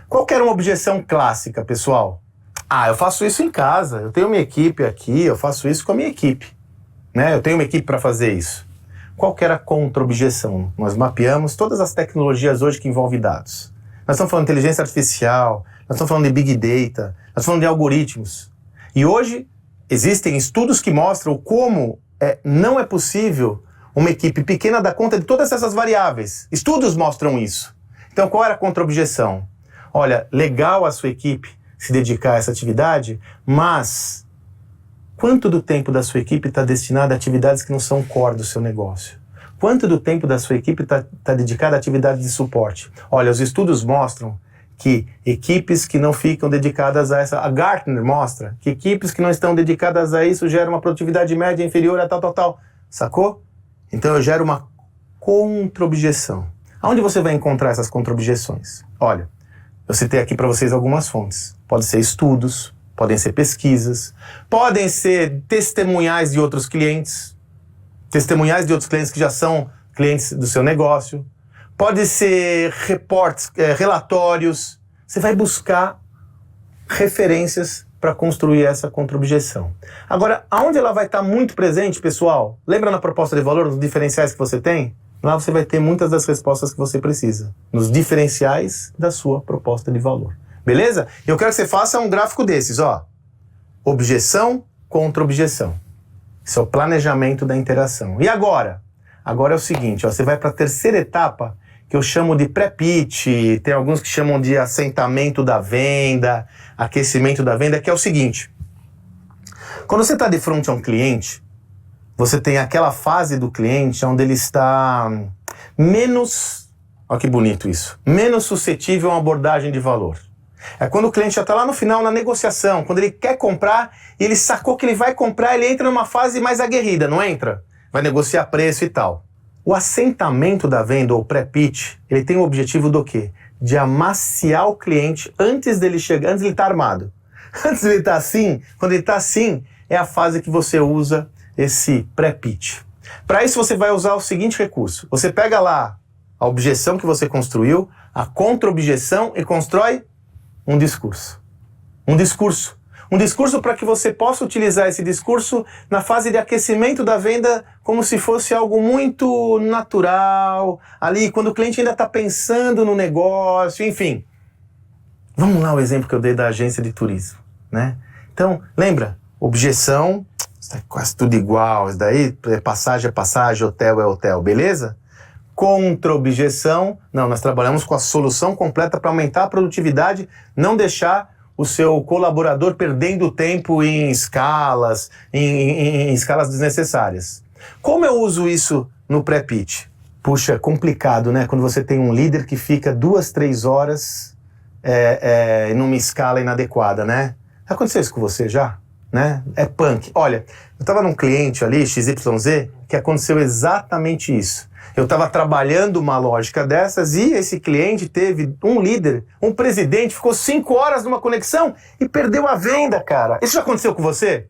Qual que era uma objeção clássica, pessoal? Eu faço isso em casa, eu tenho minha equipe aqui, eu faço isso com a minha equipe, né? Eu tenho uma equipe para fazer isso. Qual que era a contra-objeção? Nós mapeamos todas as tecnologias hoje que envolvem dados. Nós estamos falando de inteligência artificial, nós estamos falando de Big Data, nós estamos falando de algoritmos. E hoje existem estudos que mostram como não é possível uma equipe pequena dar conta de todas essas variáveis. Estudos mostram isso. Então qual era a contra-objeção? Olha, legal a sua equipe se dedicar a essa atividade, mas quanto do tempo da sua equipe está destinado a atividades que não são core do seu negócio? Quanto do tempo da sua equipe está dedicado a atividades de suporte? Olha, os estudos mostram que equipes que não ficam dedicadas a essa... A Gartner mostra que equipes que não estão dedicadas a isso geram uma produtividade média inferior a tal. Sacou? Então eu gero uma contra-objeção. Aonde você vai encontrar essas contra-objeções? Olha, eu citei aqui para vocês algumas fontes. Podem ser estudos, podem ser pesquisas, podem ser testemunhais de outros clientes que já são clientes do seu negócio, pode ser relatórios. Você vai buscar referências para construir essa contra-objeção. Agora, aonde ela vai estar muito presente, pessoal? Lembra na proposta de valor, nos diferenciais que você tem? Lá você vai ter muitas das respostas que você precisa, nos diferenciais da sua proposta de valor. Beleza? Eu quero que você faça um gráfico desses, ó. Objeção contra objeção. Isso é o planejamento da interação. E agora? Agora é o seguinte, ó, você vai para a terceira etapa, que eu chamo de pré-pitch, tem alguns que chamam de assentamento da venda, aquecimento da venda, que é o seguinte. Quando você está de frente a um cliente, você tem aquela fase do cliente onde ele está menos, olha que bonito isso, menos suscetível a uma abordagem de valor. É quando o cliente já está lá no final, na negociação, quando ele quer comprar e ele sacou que ele vai comprar, ele entra numa fase mais aguerrida, não entra? Vai negociar preço e tal. O assentamento da venda, ou pré-pitch, ele tem o objetivo do quê? De amaciar o cliente antes dele chegar, antes ele estar armado. Antes ele estar assim, quando ele está assim, é a fase que você usa esse pré-pitch. Para isso você vai usar o seguinte recurso. Você pega lá a objeção que você construiu, a contra-objeção e constrói um discurso. Um discurso para que você possa utilizar esse discurso na fase de aquecimento da venda como se fosse algo muito natural, ali quando o cliente ainda está pensando no negócio, enfim. Vamos lá o exemplo que eu dei da agência de turismo, né? Então, lembra? Objeção, está quase tudo igual, isso daí é passagem, hotel é hotel, beleza? Contra-objeção, não, nós trabalhamos com a solução completa para aumentar a produtividade, não deixar o seu colaborador perdendo tempo em escalas, em escalas desnecessárias. Como eu uso isso no pré-pitch? Puxa, é complicado, né? Quando você tem um líder que fica 2, 3 horas numa escala inadequada, né? Aconteceu isso com você já? Né? É punk. Olha, eu estava num cliente ali, XYZ, que aconteceu exatamente isso. Eu estava trabalhando uma lógica dessas e esse cliente teve um líder, um presidente, ficou 5 horas numa conexão e perdeu a venda, cara. Isso já aconteceu com você?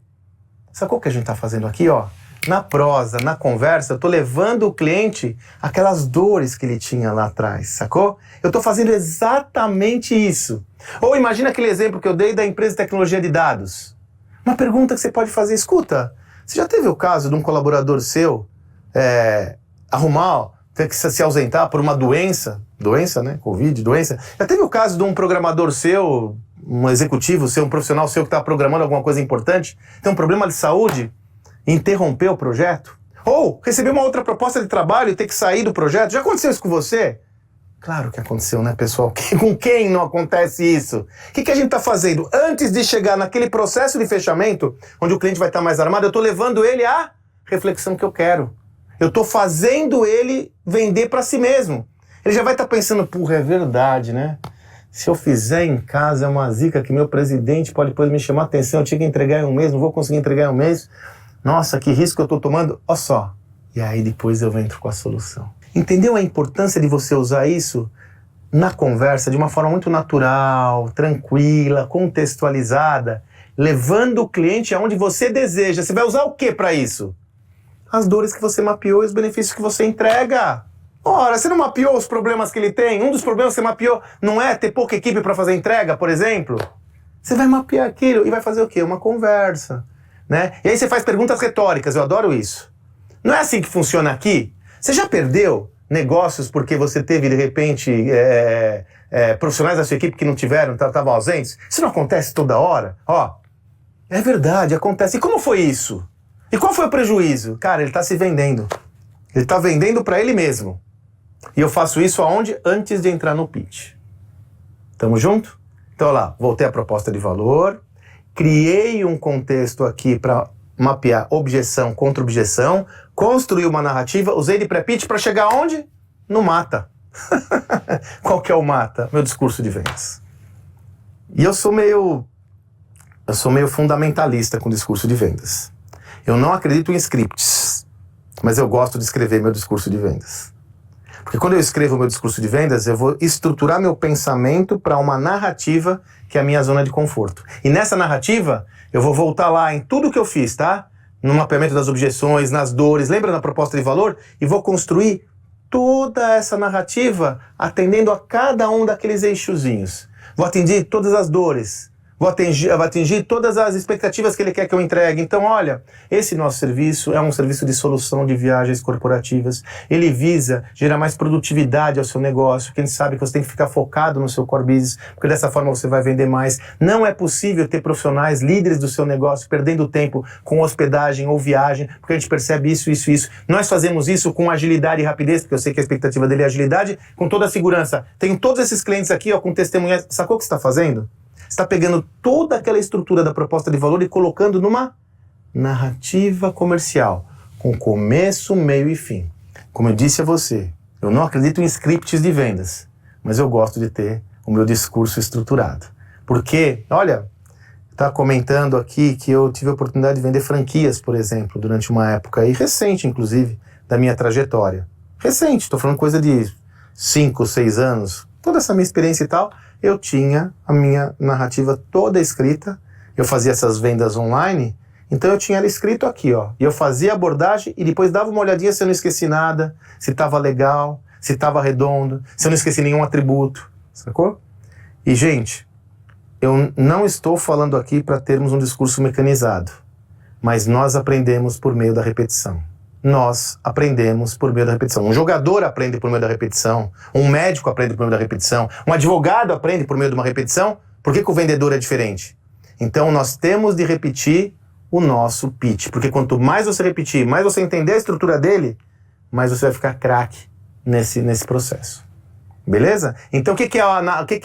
Sacou o que a gente tá fazendo aqui, ó? Na prosa, na conversa, eu tô levando o cliente aquelas dores que ele tinha lá atrás, sacou? Eu tô fazendo exatamente isso. Ou imagina aquele exemplo que eu dei da empresa de tecnologia de dados. Uma pergunta que você pode fazer, escuta, você já teve o caso de um colaborador seu ter que se ausentar por uma doença, né? Covid, doença. Já teve o caso de um programador seu, um executivo seu, um profissional seu que está programando alguma coisa importante, tem um problema de saúde, interromper o projeto? Ou receber uma outra proposta de trabalho e ter que sair do projeto? Já aconteceu isso com você? Claro que aconteceu, né, pessoal? Com quem não acontece isso? O que a gente está fazendo? Antes de chegar naquele processo de fechamento, onde o cliente vai estar mais armado, eu estou levando ele à reflexão que eu quero. Eu estou fazendo ele vender para si mesmo. Ele já vai estar pensando, porra, é verdade, né? Se eu fizer em casa é uma zica que meu presidente pode depois me chamar a atenção, eu tinha que entregar em um mês, não vou conseguir entregar em um mês. Nossa, que risco eu estou tomando. Olha só. E aí depois eu entro com a solução. Entendeu a importância de você usar isso na conversa de uma forma muito natural, tranquila, contextualizada, levando o cliente aonde você deseja. Você vai usar o que para isso? As dores que você mapeou e os benefícios que você entrega. Ora, você não mapeou os problemas que ele tem? Um dos problemas que você mapeou não é ter pouca equipe para fazer entrega, por exemplo? Você vai mapear aquilo e vai fazer o quê? Uma conversa, né? E aí você faz perguntas retóricas, eu adoro isso. Não é assim que funciona aqui? Você já perdeu negócios porque você teve, de repente, profissionais da sua equipe que não tiveram, estavam ausentes? Isso não acontece toda hora? Ó, é verdade, acontece. E como foi isso? E qual foi o prejuízo? Cara, ele está se vendendo. Ele está vendendo para ele mesmo. E eu faço isso aonde? Antes de entrar no pitch. Tamo junto? Então, olha lá, voltei à proposta de valor, criei um contexto aqui para mapear objeção contra objeção, construí uma narrativa, usei de pré-pitch para chegar aonde? No mata. Qual que é o mata? Meu discurso de vendas. E eu sou meio fundamentalista com o discurso de vendas. Eu não acredito em scripts, mas eu gosto de escrever meu discurso de vendas. Porque quando eu escrevo meu discurso de vendas, eu vou estruturar meu pensamento para uma narrativa que é a minha zona de conforto. E nessa narrativa, eu vou voltar lá em tudo que eu fiz, tá? No mapeamento das objeções, nas dores, lembra da proposta de valor? E vou construir toda essa narrativa atendendo a cada um daqueles eixozinhos. Vou atender todas as dores. Vou atingir todas as expectativas que ele quer que eu entregue. Então, olha, esse nosso serviço é um serviço de solução de viagens corporativas. Ele visa gerar mais produtividade ao seu negócio, porque a gente sabe que você tem que ficar focado no seu core business, porque dessa forma você vai vender mais. Não é possível ter profissionais líderes do seu negócio perdendo tempo com hospedagem ou viagem, porque a gente percebe isso. Nós fazemos isso com agilidade e rapidez, porque eu sei que a expectativa dele é agilidade, com toda a segurança. Tenho todos esses clientes aqui, ó, com testemunhas. Sacou o que você está fazendo? Você está pegando toda aquela estrutura da proposta de valor e colocando numa narrativa comercial, com começo, meio e fim. Como eu disse a você, eu não acredito em scripts de vendas, mas eu gosto de ter o meu discurso estruturado. Porque, olha, está comentando aqui que eu tive a oportunidade de vender franquias, por exemplo, durante uma época aí, recente, inclusive, da minha trajetória. Recente, estou falando coisa de 5, 6 anos, toda essa minha experiência e tal. Eu tinha a minha narrativa toda escrita, eu fazia essas vendas online, então eu tinha ela escrito aqui, ó, e eu fazia a abordagem e depois dava uma olhadinha se eu não esqueci nada, se estava legal, se estava redondo, se eu não esqueci nenhum atributo, sacou? E, gente, eu não estou falando aqui para termos um discurso mecanizado, mas nós aprendemos por meio da repetição. Nós aprendemos por meio da repetição. Um jogador aprende por meio da repetição, um médico aprende por meio da repetição, um advogado aprende por meio de uma repetição. Por que o vendedor é diferente? Então nós temos de repetir o nosso pitch, porque quanto mais você repetir, mais você entender a estrutura dele, mais você vai ficar craque nesse processo. Beleza? Então o que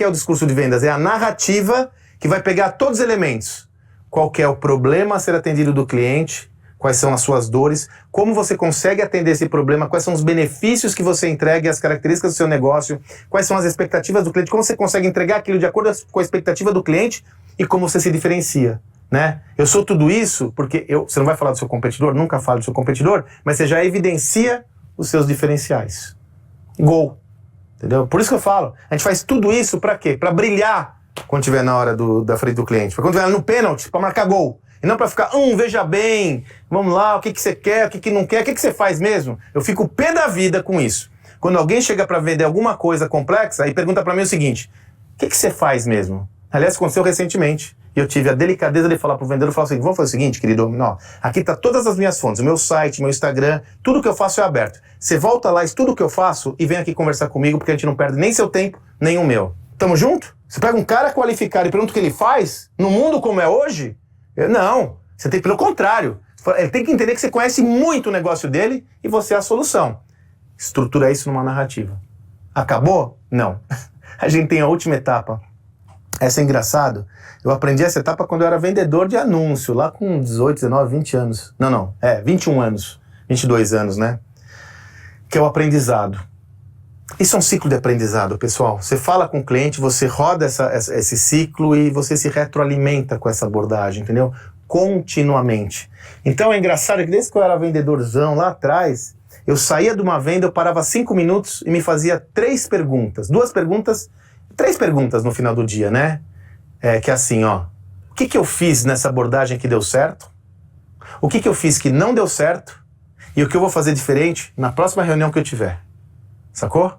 é o discurso de vendas? É a narrativa que vai pegar todos os elementos. Qual que é o problema a ser atendido do cliente? Quais são as suas dores, como você consegue atender esse problema, quais são os benefícios que você entrega e as características do seu negócio, quais são as expectativas do cliente, como você consegue entregar aquilo de acordo com a expectativa do cliente e como você se diferencia, né? Eu sou tudo isso porque você não vai falar do seu competidor, nunca fala do seu competidor, mas você já evidencia os seus diferenciais. Gol, entendeu? Por isso que eu falo, a gente faz tudo isso para quê? Para brilhar quando estiver na hora da frente do cliente, para quando estiver no pênalti, para marcar gol. E não para ficar, veja bem, vamos lá, o que você quer, o que não quer, o que você faz mesmo? Eu fico pé da vida com isso. Quando alguém chega para vender alguma coisa complexa e pergunta para mim o seguinte, o que você faz mesmo? Aliás, aconteceu recentemente. E eu tive a delicadeza de falar pro vendedor, falar assim, vamos fazer o seguinte, querido, não, aqui tá todas as minhas fontes, o meu site, meu Instagram, tudo que eu faço é aberto. Você volta lá, estuda o que eu faço e vem aqui conversar comigo, porque a gente não perde nem seu tempo, nem o meu. Tamo junto? Você pega um cara qualificado e pergunta o que ele faz, no mundo como é hoje? Não, você tem pelo contrário. Ele tem que entender que você conhece muito o negócio dele e você é a solução. Estrutura isso numa narrativa. Acabou? Não. A gente tem a última etapa. Essa é engraçado. Eu aprendi essa etapa quando eu era vendedor de anúncio, lá com 18, 19, 20 anos. 21 anos, 22 anos, né? Que é o aprendizado. Isso é um ciclo de aprendizado, pessoal. Você fala com o cliente, você roda esse ciclo e você se retroalimenta com essa abordagem, entendeu? Continuamente. Então é engraçado que desde que eu era vendedorzão lá atrás, eu saía de uma venda, eu parava 5 minutos e me fazia 3 perguntas. 3 perguntas no final do dia, né? Que é assim, ó. O que eu fiz nessa abordagem que deu certo? O que eu fiz que não deu certo? E o que eu vou fazer diferente na próxima reunião que eu tiver? Sacou?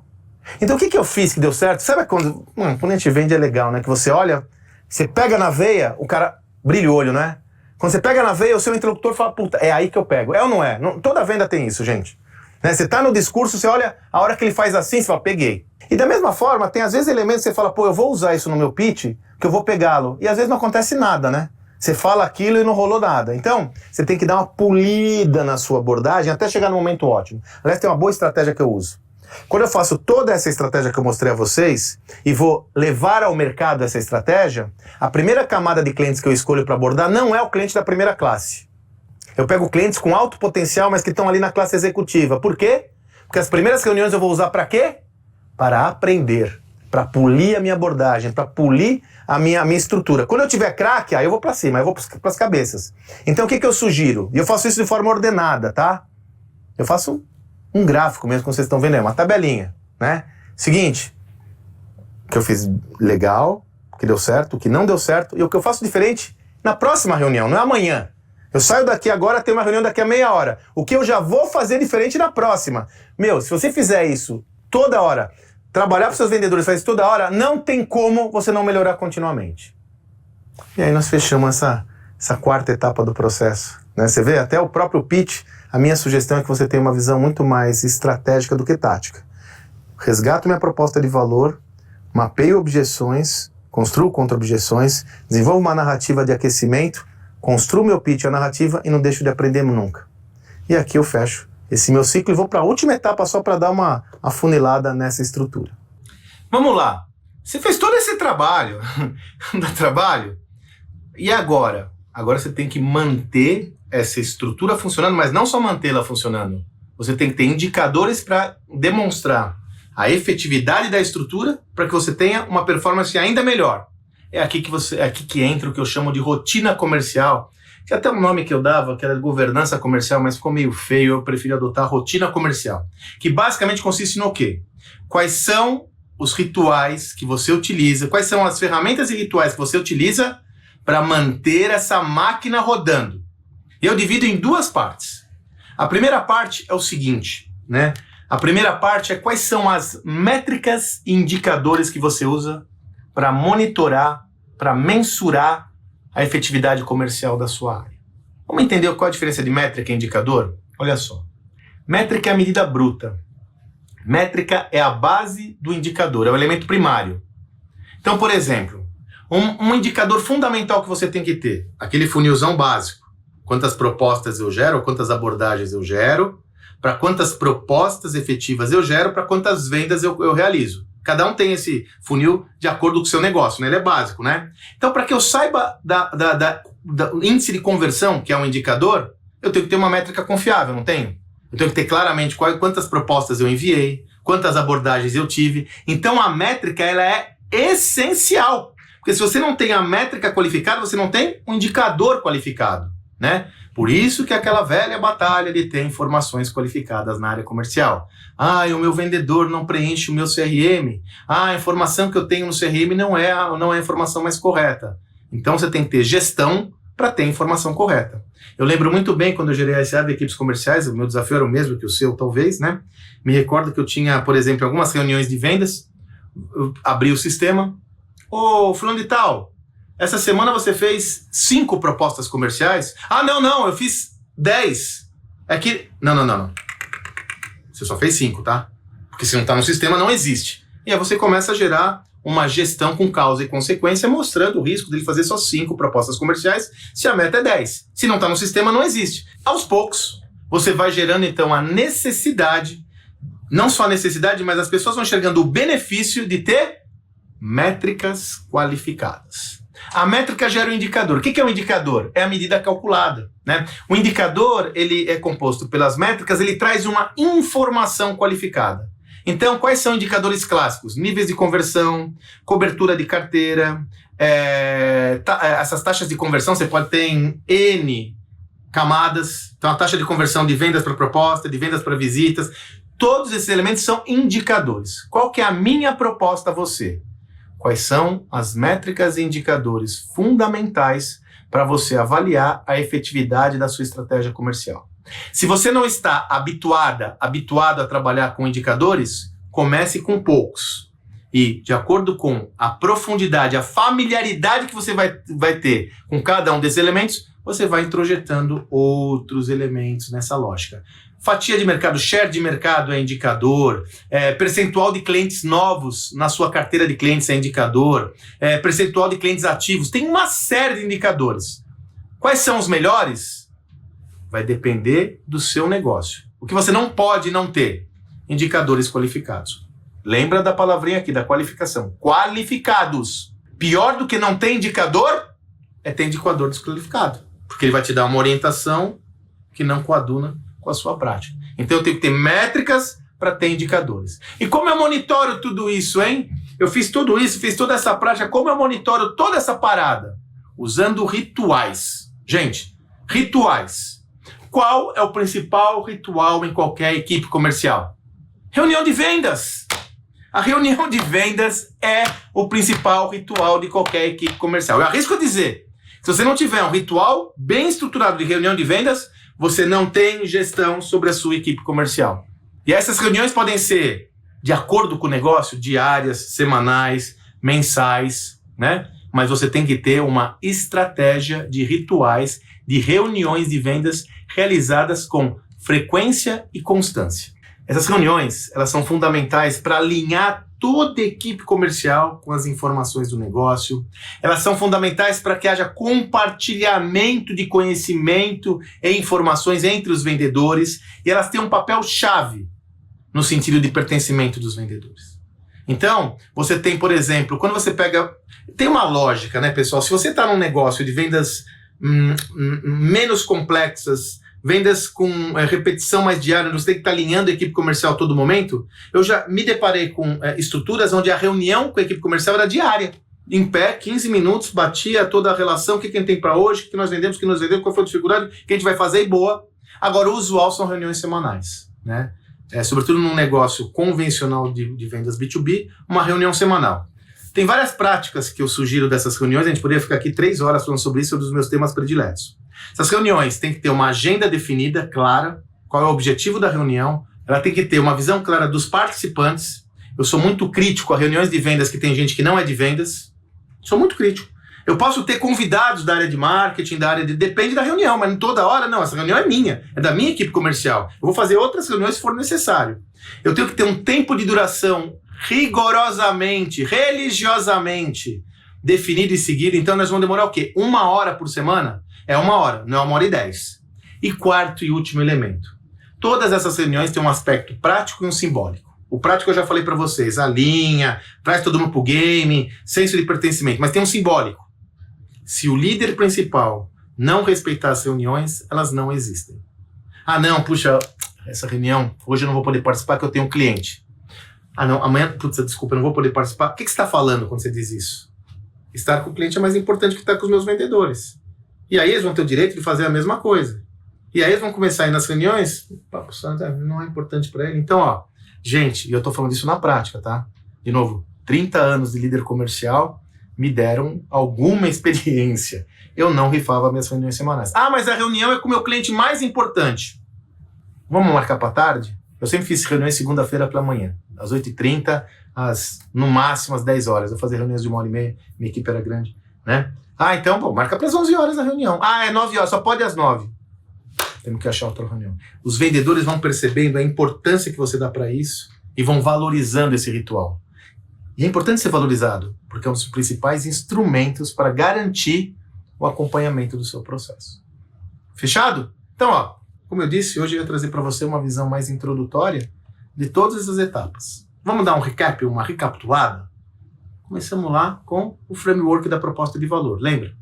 Então o que eu fiz que deu certo? Sabe quando a gente vende é legal, né? Que você olha, você pega na veia, o cara brilha o olho, né? Quando você pega na veia, o seu interlocutor fala, puta, é aí que eu pego. É ou não é? Toda venda tem isso, gente. Né? Você tá no discurso, você olha, a hora que ele faz assim, você fala, peguei. E da mesma forma, tem às vezes elementos que você fala, eu vou usar isso no meu pitch, que eu vou pegá-lo. E às vezes não acontece nada, né? Você fala aquilo e não rolou nada. Então, você tem que dar uma polida na sua abordagem até chegar no momento ótimo. Aliás, tem uma boa estratégia que eu uso. Quando eu faço toda essa estratégia que eu mostrei a vocês e vou levar ao mercado essa estratégia, a primeira camada de clientes que eu escolho para abordar não é o cliente da primeira classe. Eu pego clientes com alto potencial, mas que estão ali na classe executiva. Por quê? Porque as primeiras reuniões eu vou usar para quê? Para aprender, para polir a minha abordagem, para polir a minha estrutura. Quando eu tiver craque, aí eu vou para cima, aí eu vou para as cabeças. Então o que eu sugiro? E eu faço isso de forma ordenada, tá? Eu faço um gráfico mesmo, como vocês estão vendo aí, uma tabelinha, né? Seguinte, o que eu fiz legal, o que deu certo, o que não deu certo, e o que eu faço diferente na próxima reunião, não é amanhã. Eu saio daqui agora, tem uma reunião daqui a meia hora. O que eu já vou fazer diferente na próxima? Se você fizer isso toda hora, trabalhar para seus vendedores, fazer isso toda hora, não tem como você não melhorar continuamente. E aí nós fechamos essa quarta etapa do processo, né? Você vê, até o próprio pitch, a minha sugestão é que você tenha uma visão muito mais estratégica do que tática. Resgato minha proposta de valor, mapeio objeções, construo contra-objeções, desenvolvo uma narrativa de aquecimento, construo meu pitch, a narrativa e não deixo de aprender nunca. E aqui eu fecho esse meu ciclo e vou para a última etapa só para dar uma afunilada nessa estrutura. Vamos lá. Você fez todo esse trabalho, e agora? Agora você tem que manter essa estrutura funcionando, mas não só mantê-la funcionando. Você tem que ter indicadores para demonstrar a efetividade da estrutura para que você tenha uma performance ainda melhor. É aqui que entra o que eu chamo de rotina comercial, que até um nome que eu dava, que era governança comercial, mas ficou meio feio, eu preferi adotar rotina comercial, que basicamente consiste no quê? Quais são os rituais que você utiliza, quais são as ferramentas e rituais que você utiliza para manter essa máquina rodando. Eu divido em 2 partes. A primeira parte é o seguinte, né? A primeira parte é quais são as métricas e indicadores que você usa para monitorar, para mensurar a efetividade comercial da sua área. Vamos entender qual a diferença de métrica e indicador? Olha só. Métrica é a medida bruta. Métrica é a base do indicador, é o elemento primário. Então, por exemplo, um indicador fundamental que você tem que ter, aquele funilzão básico. Quantas propostas eu gero, quantas abordagens eu gero, para quantas propostas efetivas eu gero, para quantas vendas eu realizo. Cada um tem esse funil de acordo com o seu negócio, né? Ele é básico, né? Então, para que eu saiba do índice de conversão, que é um indicador, eu tenho que ter uma métrica confiável, não tenho? Eu tenho que ter claramente quantas propostas eu enviei, quantas abordagens eu tive. Então, a métrica, ela é essencial. Porque se você não tem a métrica qualificada, você não tem um indicador qualificado, né? Por isso que aquela velha batalha de ter informações qualificadas na área comercial. O meu vendedor não preenche o meu CRM. A informação que eu tenho no CRM não é a informação mais correta. Então você tem que ter gestão para ter a informação correta. Eu lembro muito bem quando eu gerei a SA de equipes comerciais, o meu desafio era o mesmo que o seu, talvez, né? Me recordo que eu tinha, por exemplo, algumas reuniões de vendas, eu abri o sistema, ô, fulano de tal, essa semana você fez 5 propostas comerciais? Ah, não, eu fiz 10. É que... Não. Você só fez 5, tá? Porque se não está no sistema, não existe. E aí você começa a gerar uma gestão com causa e consequência, mostrando o risco dele fazer só 5 propostas comerciais, se a meta é 10. Se não está no sistema, não existe. Aos poucos, você vai gerando, então, a necessidade, não só a necessidade, mas as pessoas vão enxergando o benefício de ter métricas qualificadas. A métrica gera um indicador. O que é um indicador? É a medida calculada, né? O indicador, ele é composto pelas métricas, ele traz uma informação qualificada. Então, quais são indicadores clássicos? Níveis de conversão, cobertura de carteira, essas taxas de conversão você pode ter em N camadas. Então, a taxa de conversão de vendas para proposta, de vendas para visitas, todos esses elementos são indicadores. Qual que é a minha proposta a você? Quais são as métricas e indicadores fundamentais para você avaliar a efetividade da sua estratégia comercial? Se você não está habituado a trabalhar com indicadores, comece com poucos. E, de acordo com a profundidade, a familiaridade que você vai ter com cada um desses elementos, você vai introjetando outros elementos nessa lógica. Fatia de mercado, share de mercado é indicador, percentual de clientes novos na sua carteira de clientes é indicador, percentual de clientes ativos, tem uma série de indicadores. Quais são os melhores? Vai depender do seu negócio. O que você não pode não ter? Indicadores qualificados. Lembra da palavrinha aqui, da qualificação. Qualificados. Pior do que não ter indicador é ter indicador desqualificado. Porque ele vai te dar uma orientação que não coaduna com a sua prática. Então eu tenho que ter métricas para ter indicadores. E como eu monitoro tudo isso, hein? Eu fiz tudo isso, fiz toda essa prática. Como eu monitoro toda essa parada? Usando rituais. Gente, rituais. Qual é o principal ritual em qualquer equipe comercial? Reunião de vendas. A reunião de vendas é o principal ritual de qualquer equipe comercial. Eu arrisco a dizer, se você não tiver um ritual bem estruturado de reunião de vendas, você não tem gestão sobre a sua equipe comercial. E essas reuniões podem ser de acordo com o negócio, diárias, semanais, mensais, né? Mas você tem que ter uma estratégia de rituais, de reuniões de vendas realizadas com frequência e constância. Essas reuniões, elas são fundamentais para alinhar toda a equipe comercial com as informações do negócio. Elas são fundamentais para que haja compartilhamento de conhecimento e informações entre os vendedores. E elas têm um papel chave no sentido de pertencimento dos vendedores. Então, você tem, por exemplo, quando você pega... Tem uma lógica, né, pessoal? Se você está num negócio de vendas menos complexas, vendas com repetição mais diária, você tem que estar alinhando a equipe comercial a todo momento, eu já me deparei com estruturas onde a reunião com a equipe comercial era diária. Em pé, 15 minutos, batia toda a relação, o que a gente tem para hoje, o que nós vendemos, qual foi a dificuldade, o que a gente vai fazer e boa. Agora, o usual são reuniões semanais, né? Sobretudo num negócio convencional de vendas B2B, uma reunião semanal. Tem várias práticas que eu sugiro dessas reuniões, a gente poderia ficar aqui 3 horas falando sobre isso, sobre os meus temas prediletos. Essas reuniões têm que ter uma agenda definida, clara, qual é o objetivo da reunião, ela tem que ter uma visão clara dos participantes. Eu sou muito crítico a reuniões de vendas que tem gente que não é de vendas, sou muito crítico. Eu posso ter convidados da área de marketing, da área de... Depende da reunião, mas não toda hora, não. Essa reunião é minha, é da minha equipe comercial. Eu vou fazer outras reuniões se for necessário. Eu tenho que ter um tempo de duração rigorosamente, religiosamente definido e seguido. Então nós vamos demorar o quê? 1 hora por semana? É 1 hora, não é 1h10. E quarto e último elemento. Todas essas reuniões têm um aspecto prático e um simbólico. O prático eu já falei para vocês, alinha, traz todo mundo pro game, senso de pertencimento, mas tem um simbólico. Se o líder principal não respeitar as reuniões, elas não existem. Ah não, puxa, essa reunião, hoje eu não vou poder participar porque eu tenho um cliente. Ah não, amanhã, putz, desculpa, eu não vou poder participar. O que você está falando quando você diz isso? Estar com o cliente é mais importante que estar com os meus vendedores. E aí eles vão ter o direito de fazer a mesma coisa. E aí eles vão começar a ir nas reuniões, papo santo, não é importante para ele. Então, ó, gente, e eu tô falando isso na prática, tá? De novo, 30 anos de líder comercial, me deram alguma experiência. Eu não rifava minhas reuniões semanais. Ah, mas a reunião é com o meu cliente mais importante. Vamos marcar para tarde? Eu sempre fiz reuniões segunda-feira pela manhã, às 8h30, no máximo às 10 horas. Eu fazia reuniões de 1h30, minha equipe era grande, né? Ah, então, pô, marca para as 11 horas a reunião. Ah, é 9 horas, só pode às 9. Temos que achar outra reunião. Os vendedores vão percebendo a importância que você dá para isso e vão valorizando esse ritual. E é importante ser valorizado, porque é um dos principais instrumentos para garantir o acompanhamento do seu processo. Fechado? Então, ó, como eu disse, hoje eu ia trazer para você uma visão mais introdutória de todas essas etapas. Vamos dar um recap, uma recapitulada? Começamos lá com o framework da proposta de valor. Lembra?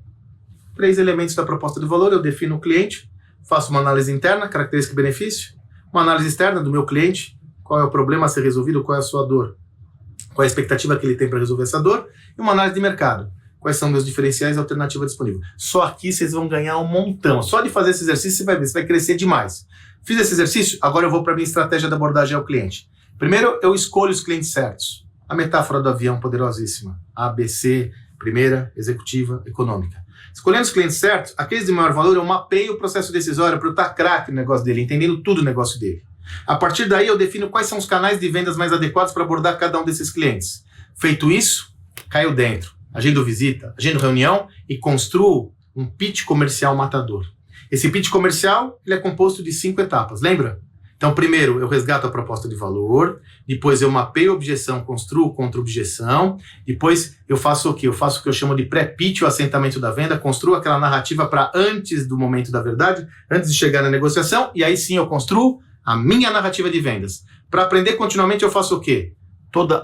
3 elementos da proposta de valor. Eu defino o cliente, faço uma análise interna, característica e benefício, uma análise externa do meu cliente, qual é o problema a ser resolvido, qual é a sua dor, qual é a expectativa que ele tem para resolver essa dor, e uma análise de mercado. Quais são meus diferenciais e alternativa disponível. Só aqui vocês vão ganhar um montão. Só de fazer esse exercício você vai ver, você vai crescer demais. Fiz esse exercício, agora eu vou para a minha estratégia de abordagem ao cliente. Primeiro, eu escolho os clientes certos. A metáfora do avião poderosíssima. A, B, C, primeira, executiva, econômica. Escolhendo os clientes certos, aqueles de maior valor, eu mapeio o processo decisório para eu estar craque no negócio dele, entendendo tudo o negócio dele. A partir daí, eu defino quais são os canais de vendas mais adequados para abordar cada um desses clientes. Feito isso, caiu dentro. Agendo visita, agendo reunião e construo um pitch comercial matador. Esse pitch comercial ele é composto de 5 etapas, lembra? Então, primeiro, eu resgato a proposta de valor, depois eu mapeio a objeção, construo contra-objeção, depois eu faço o quê? Eu faço o que eu chamo de pré-pitch, o assentamento da venda, construo aquela narrativa para antes do momento da verdade, antes de chegar na negociação, e aí sim eu construo a minha narrativa de vendas. Para aprender continuamente, eu faço o quê?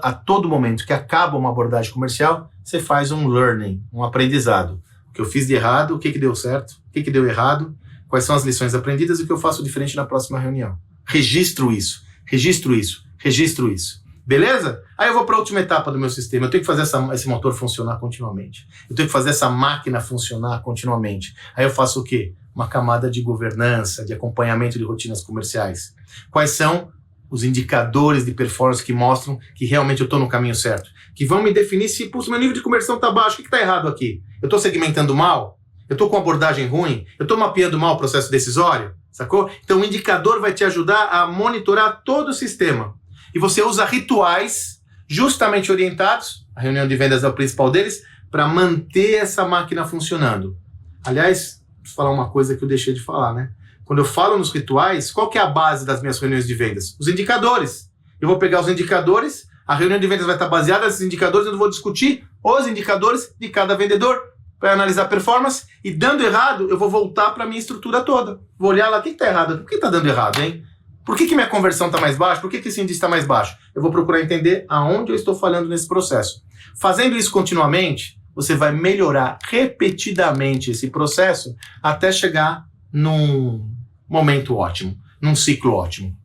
A todo momento que acaba uma abordagem comercial, você faz um learning, um aprendizado. O que eu fiz de errado, o que deu certo, o que deu errado, quais são as lições aprendidas e o que eu faço diferente na próxima reunião. Registro isso, registro isso, registro isso. Beleza? Aí eu vou para a última etapa do meu sistema. Eu tenho que fazer esse motor funcionar continuamente. Eu tenho que fazer essa máquina funcionar continuamente. Aí eu faço o quê? Uma camada de governança, de acompanhamento de rotinas comerciais. Quais são os indicadores de performance que mostram que realmente eu estou no caminho certo? Que vão me definir se, putz, meu nível de conversão está baixo. O que está errado aqui? Eu estou segmentando mal? Eu estou com abordagem ruim? Eu estou mapeando mal o processo decisório? Sacou? Então o indicador vai te ajudar a monitorar todo o sistema. E você usa rituais justamente orientados, a reunião de vendas é o principal deles, para manter essa máquina funcionando. Aliás, preciso falar uma coisa que eu deixei de falar, né? Quando eu falo nos rituais, qual que é a base das minhas reuniões de vendas? Os indicadores. Eu vou pegar os indicadores, a reunião de vendas vai estar baseada nesses indicadores, eu vou discutir os indicadores de cada vendedor para analisar a performance, e dando errado, eu vou voltar para a minha estrutura toda. Vou olhar lá, o que está errado? Por que está dando errado, hein? Por que minha conversão está mais baixa? Por que esse índice está mais baixo? Eu vou procurar entender aonde eu estou falhando nesse processo. Fazendo isso continuamente, você vai melhorar repetidamente esse processo até chegar num momento ótimo, num ciclo ótimo.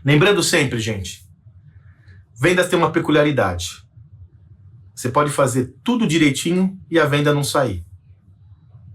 Lembrando sempre, gente, vendas tem uma peculiaridade. Você pode fazer tudo direitinho e a venda não sair.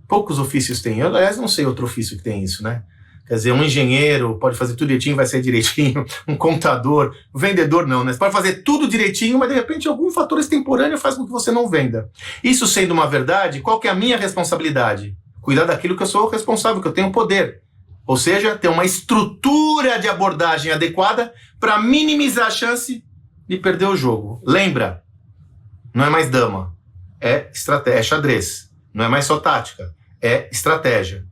Poucos ofícios têm. Eu, aliás, não sei outro ofício que tem isso, né? Quer dizer, um engenheiro pode fazer tudo direitinho, vai sair direitinho. Um contador, um vendedor não, né? Você pode fazer tudo direitinho, mas de repente algum fator extemporâneo faz com que você não venda. Isso sendo uma verdade, qual que é a minha responsabilidade? Cuidar daquilo que eu sou responsável, que eu tenho poder. Ou seja, ter uma estrutura de abordagem adequada para minimizar a chance de perder o jogo. Lembra? Não é mais dama, é estratégia, é xadrez. Não é mais só tática, é estratégia.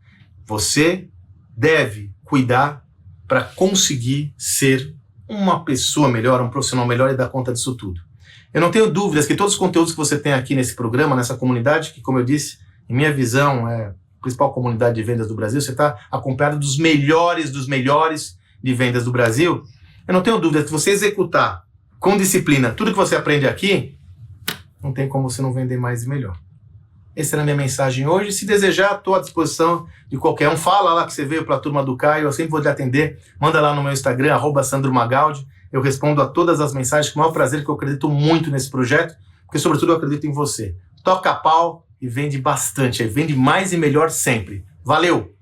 Você deve cuidar para conseguir ser uma pessoa melhor, um profissional melhor e dar conta disso tudo. Eu não tenho dúvidas que todos os conteúdos que você tem aqui nesse programa, nessa comunidade, que, como eu disse, em minha visão é a principal comunidade de vendas do Brasil, você está acompanhado dos melhores de vendas do Brasil. Eu não tenho dúvidas que você executar com disciplina tudo que você aprende aqui, não tem como você não vender mais e melhor. Essa era a minha mensagem hoje. Se desejar, estou à disposição de qualquer um. Fala lá que você veio para a turma do Caio, eu sempre vou te atender. Manda lá no meu Instagram, @SandroMagaldi. Eu respondo a todas as mensagens com o maior prazer, porque eu acredito muito nesse projeto, porque sobretudo eu acredito em você. Toca pau e vende bastante, vende mais e melhor sempre. Valeu!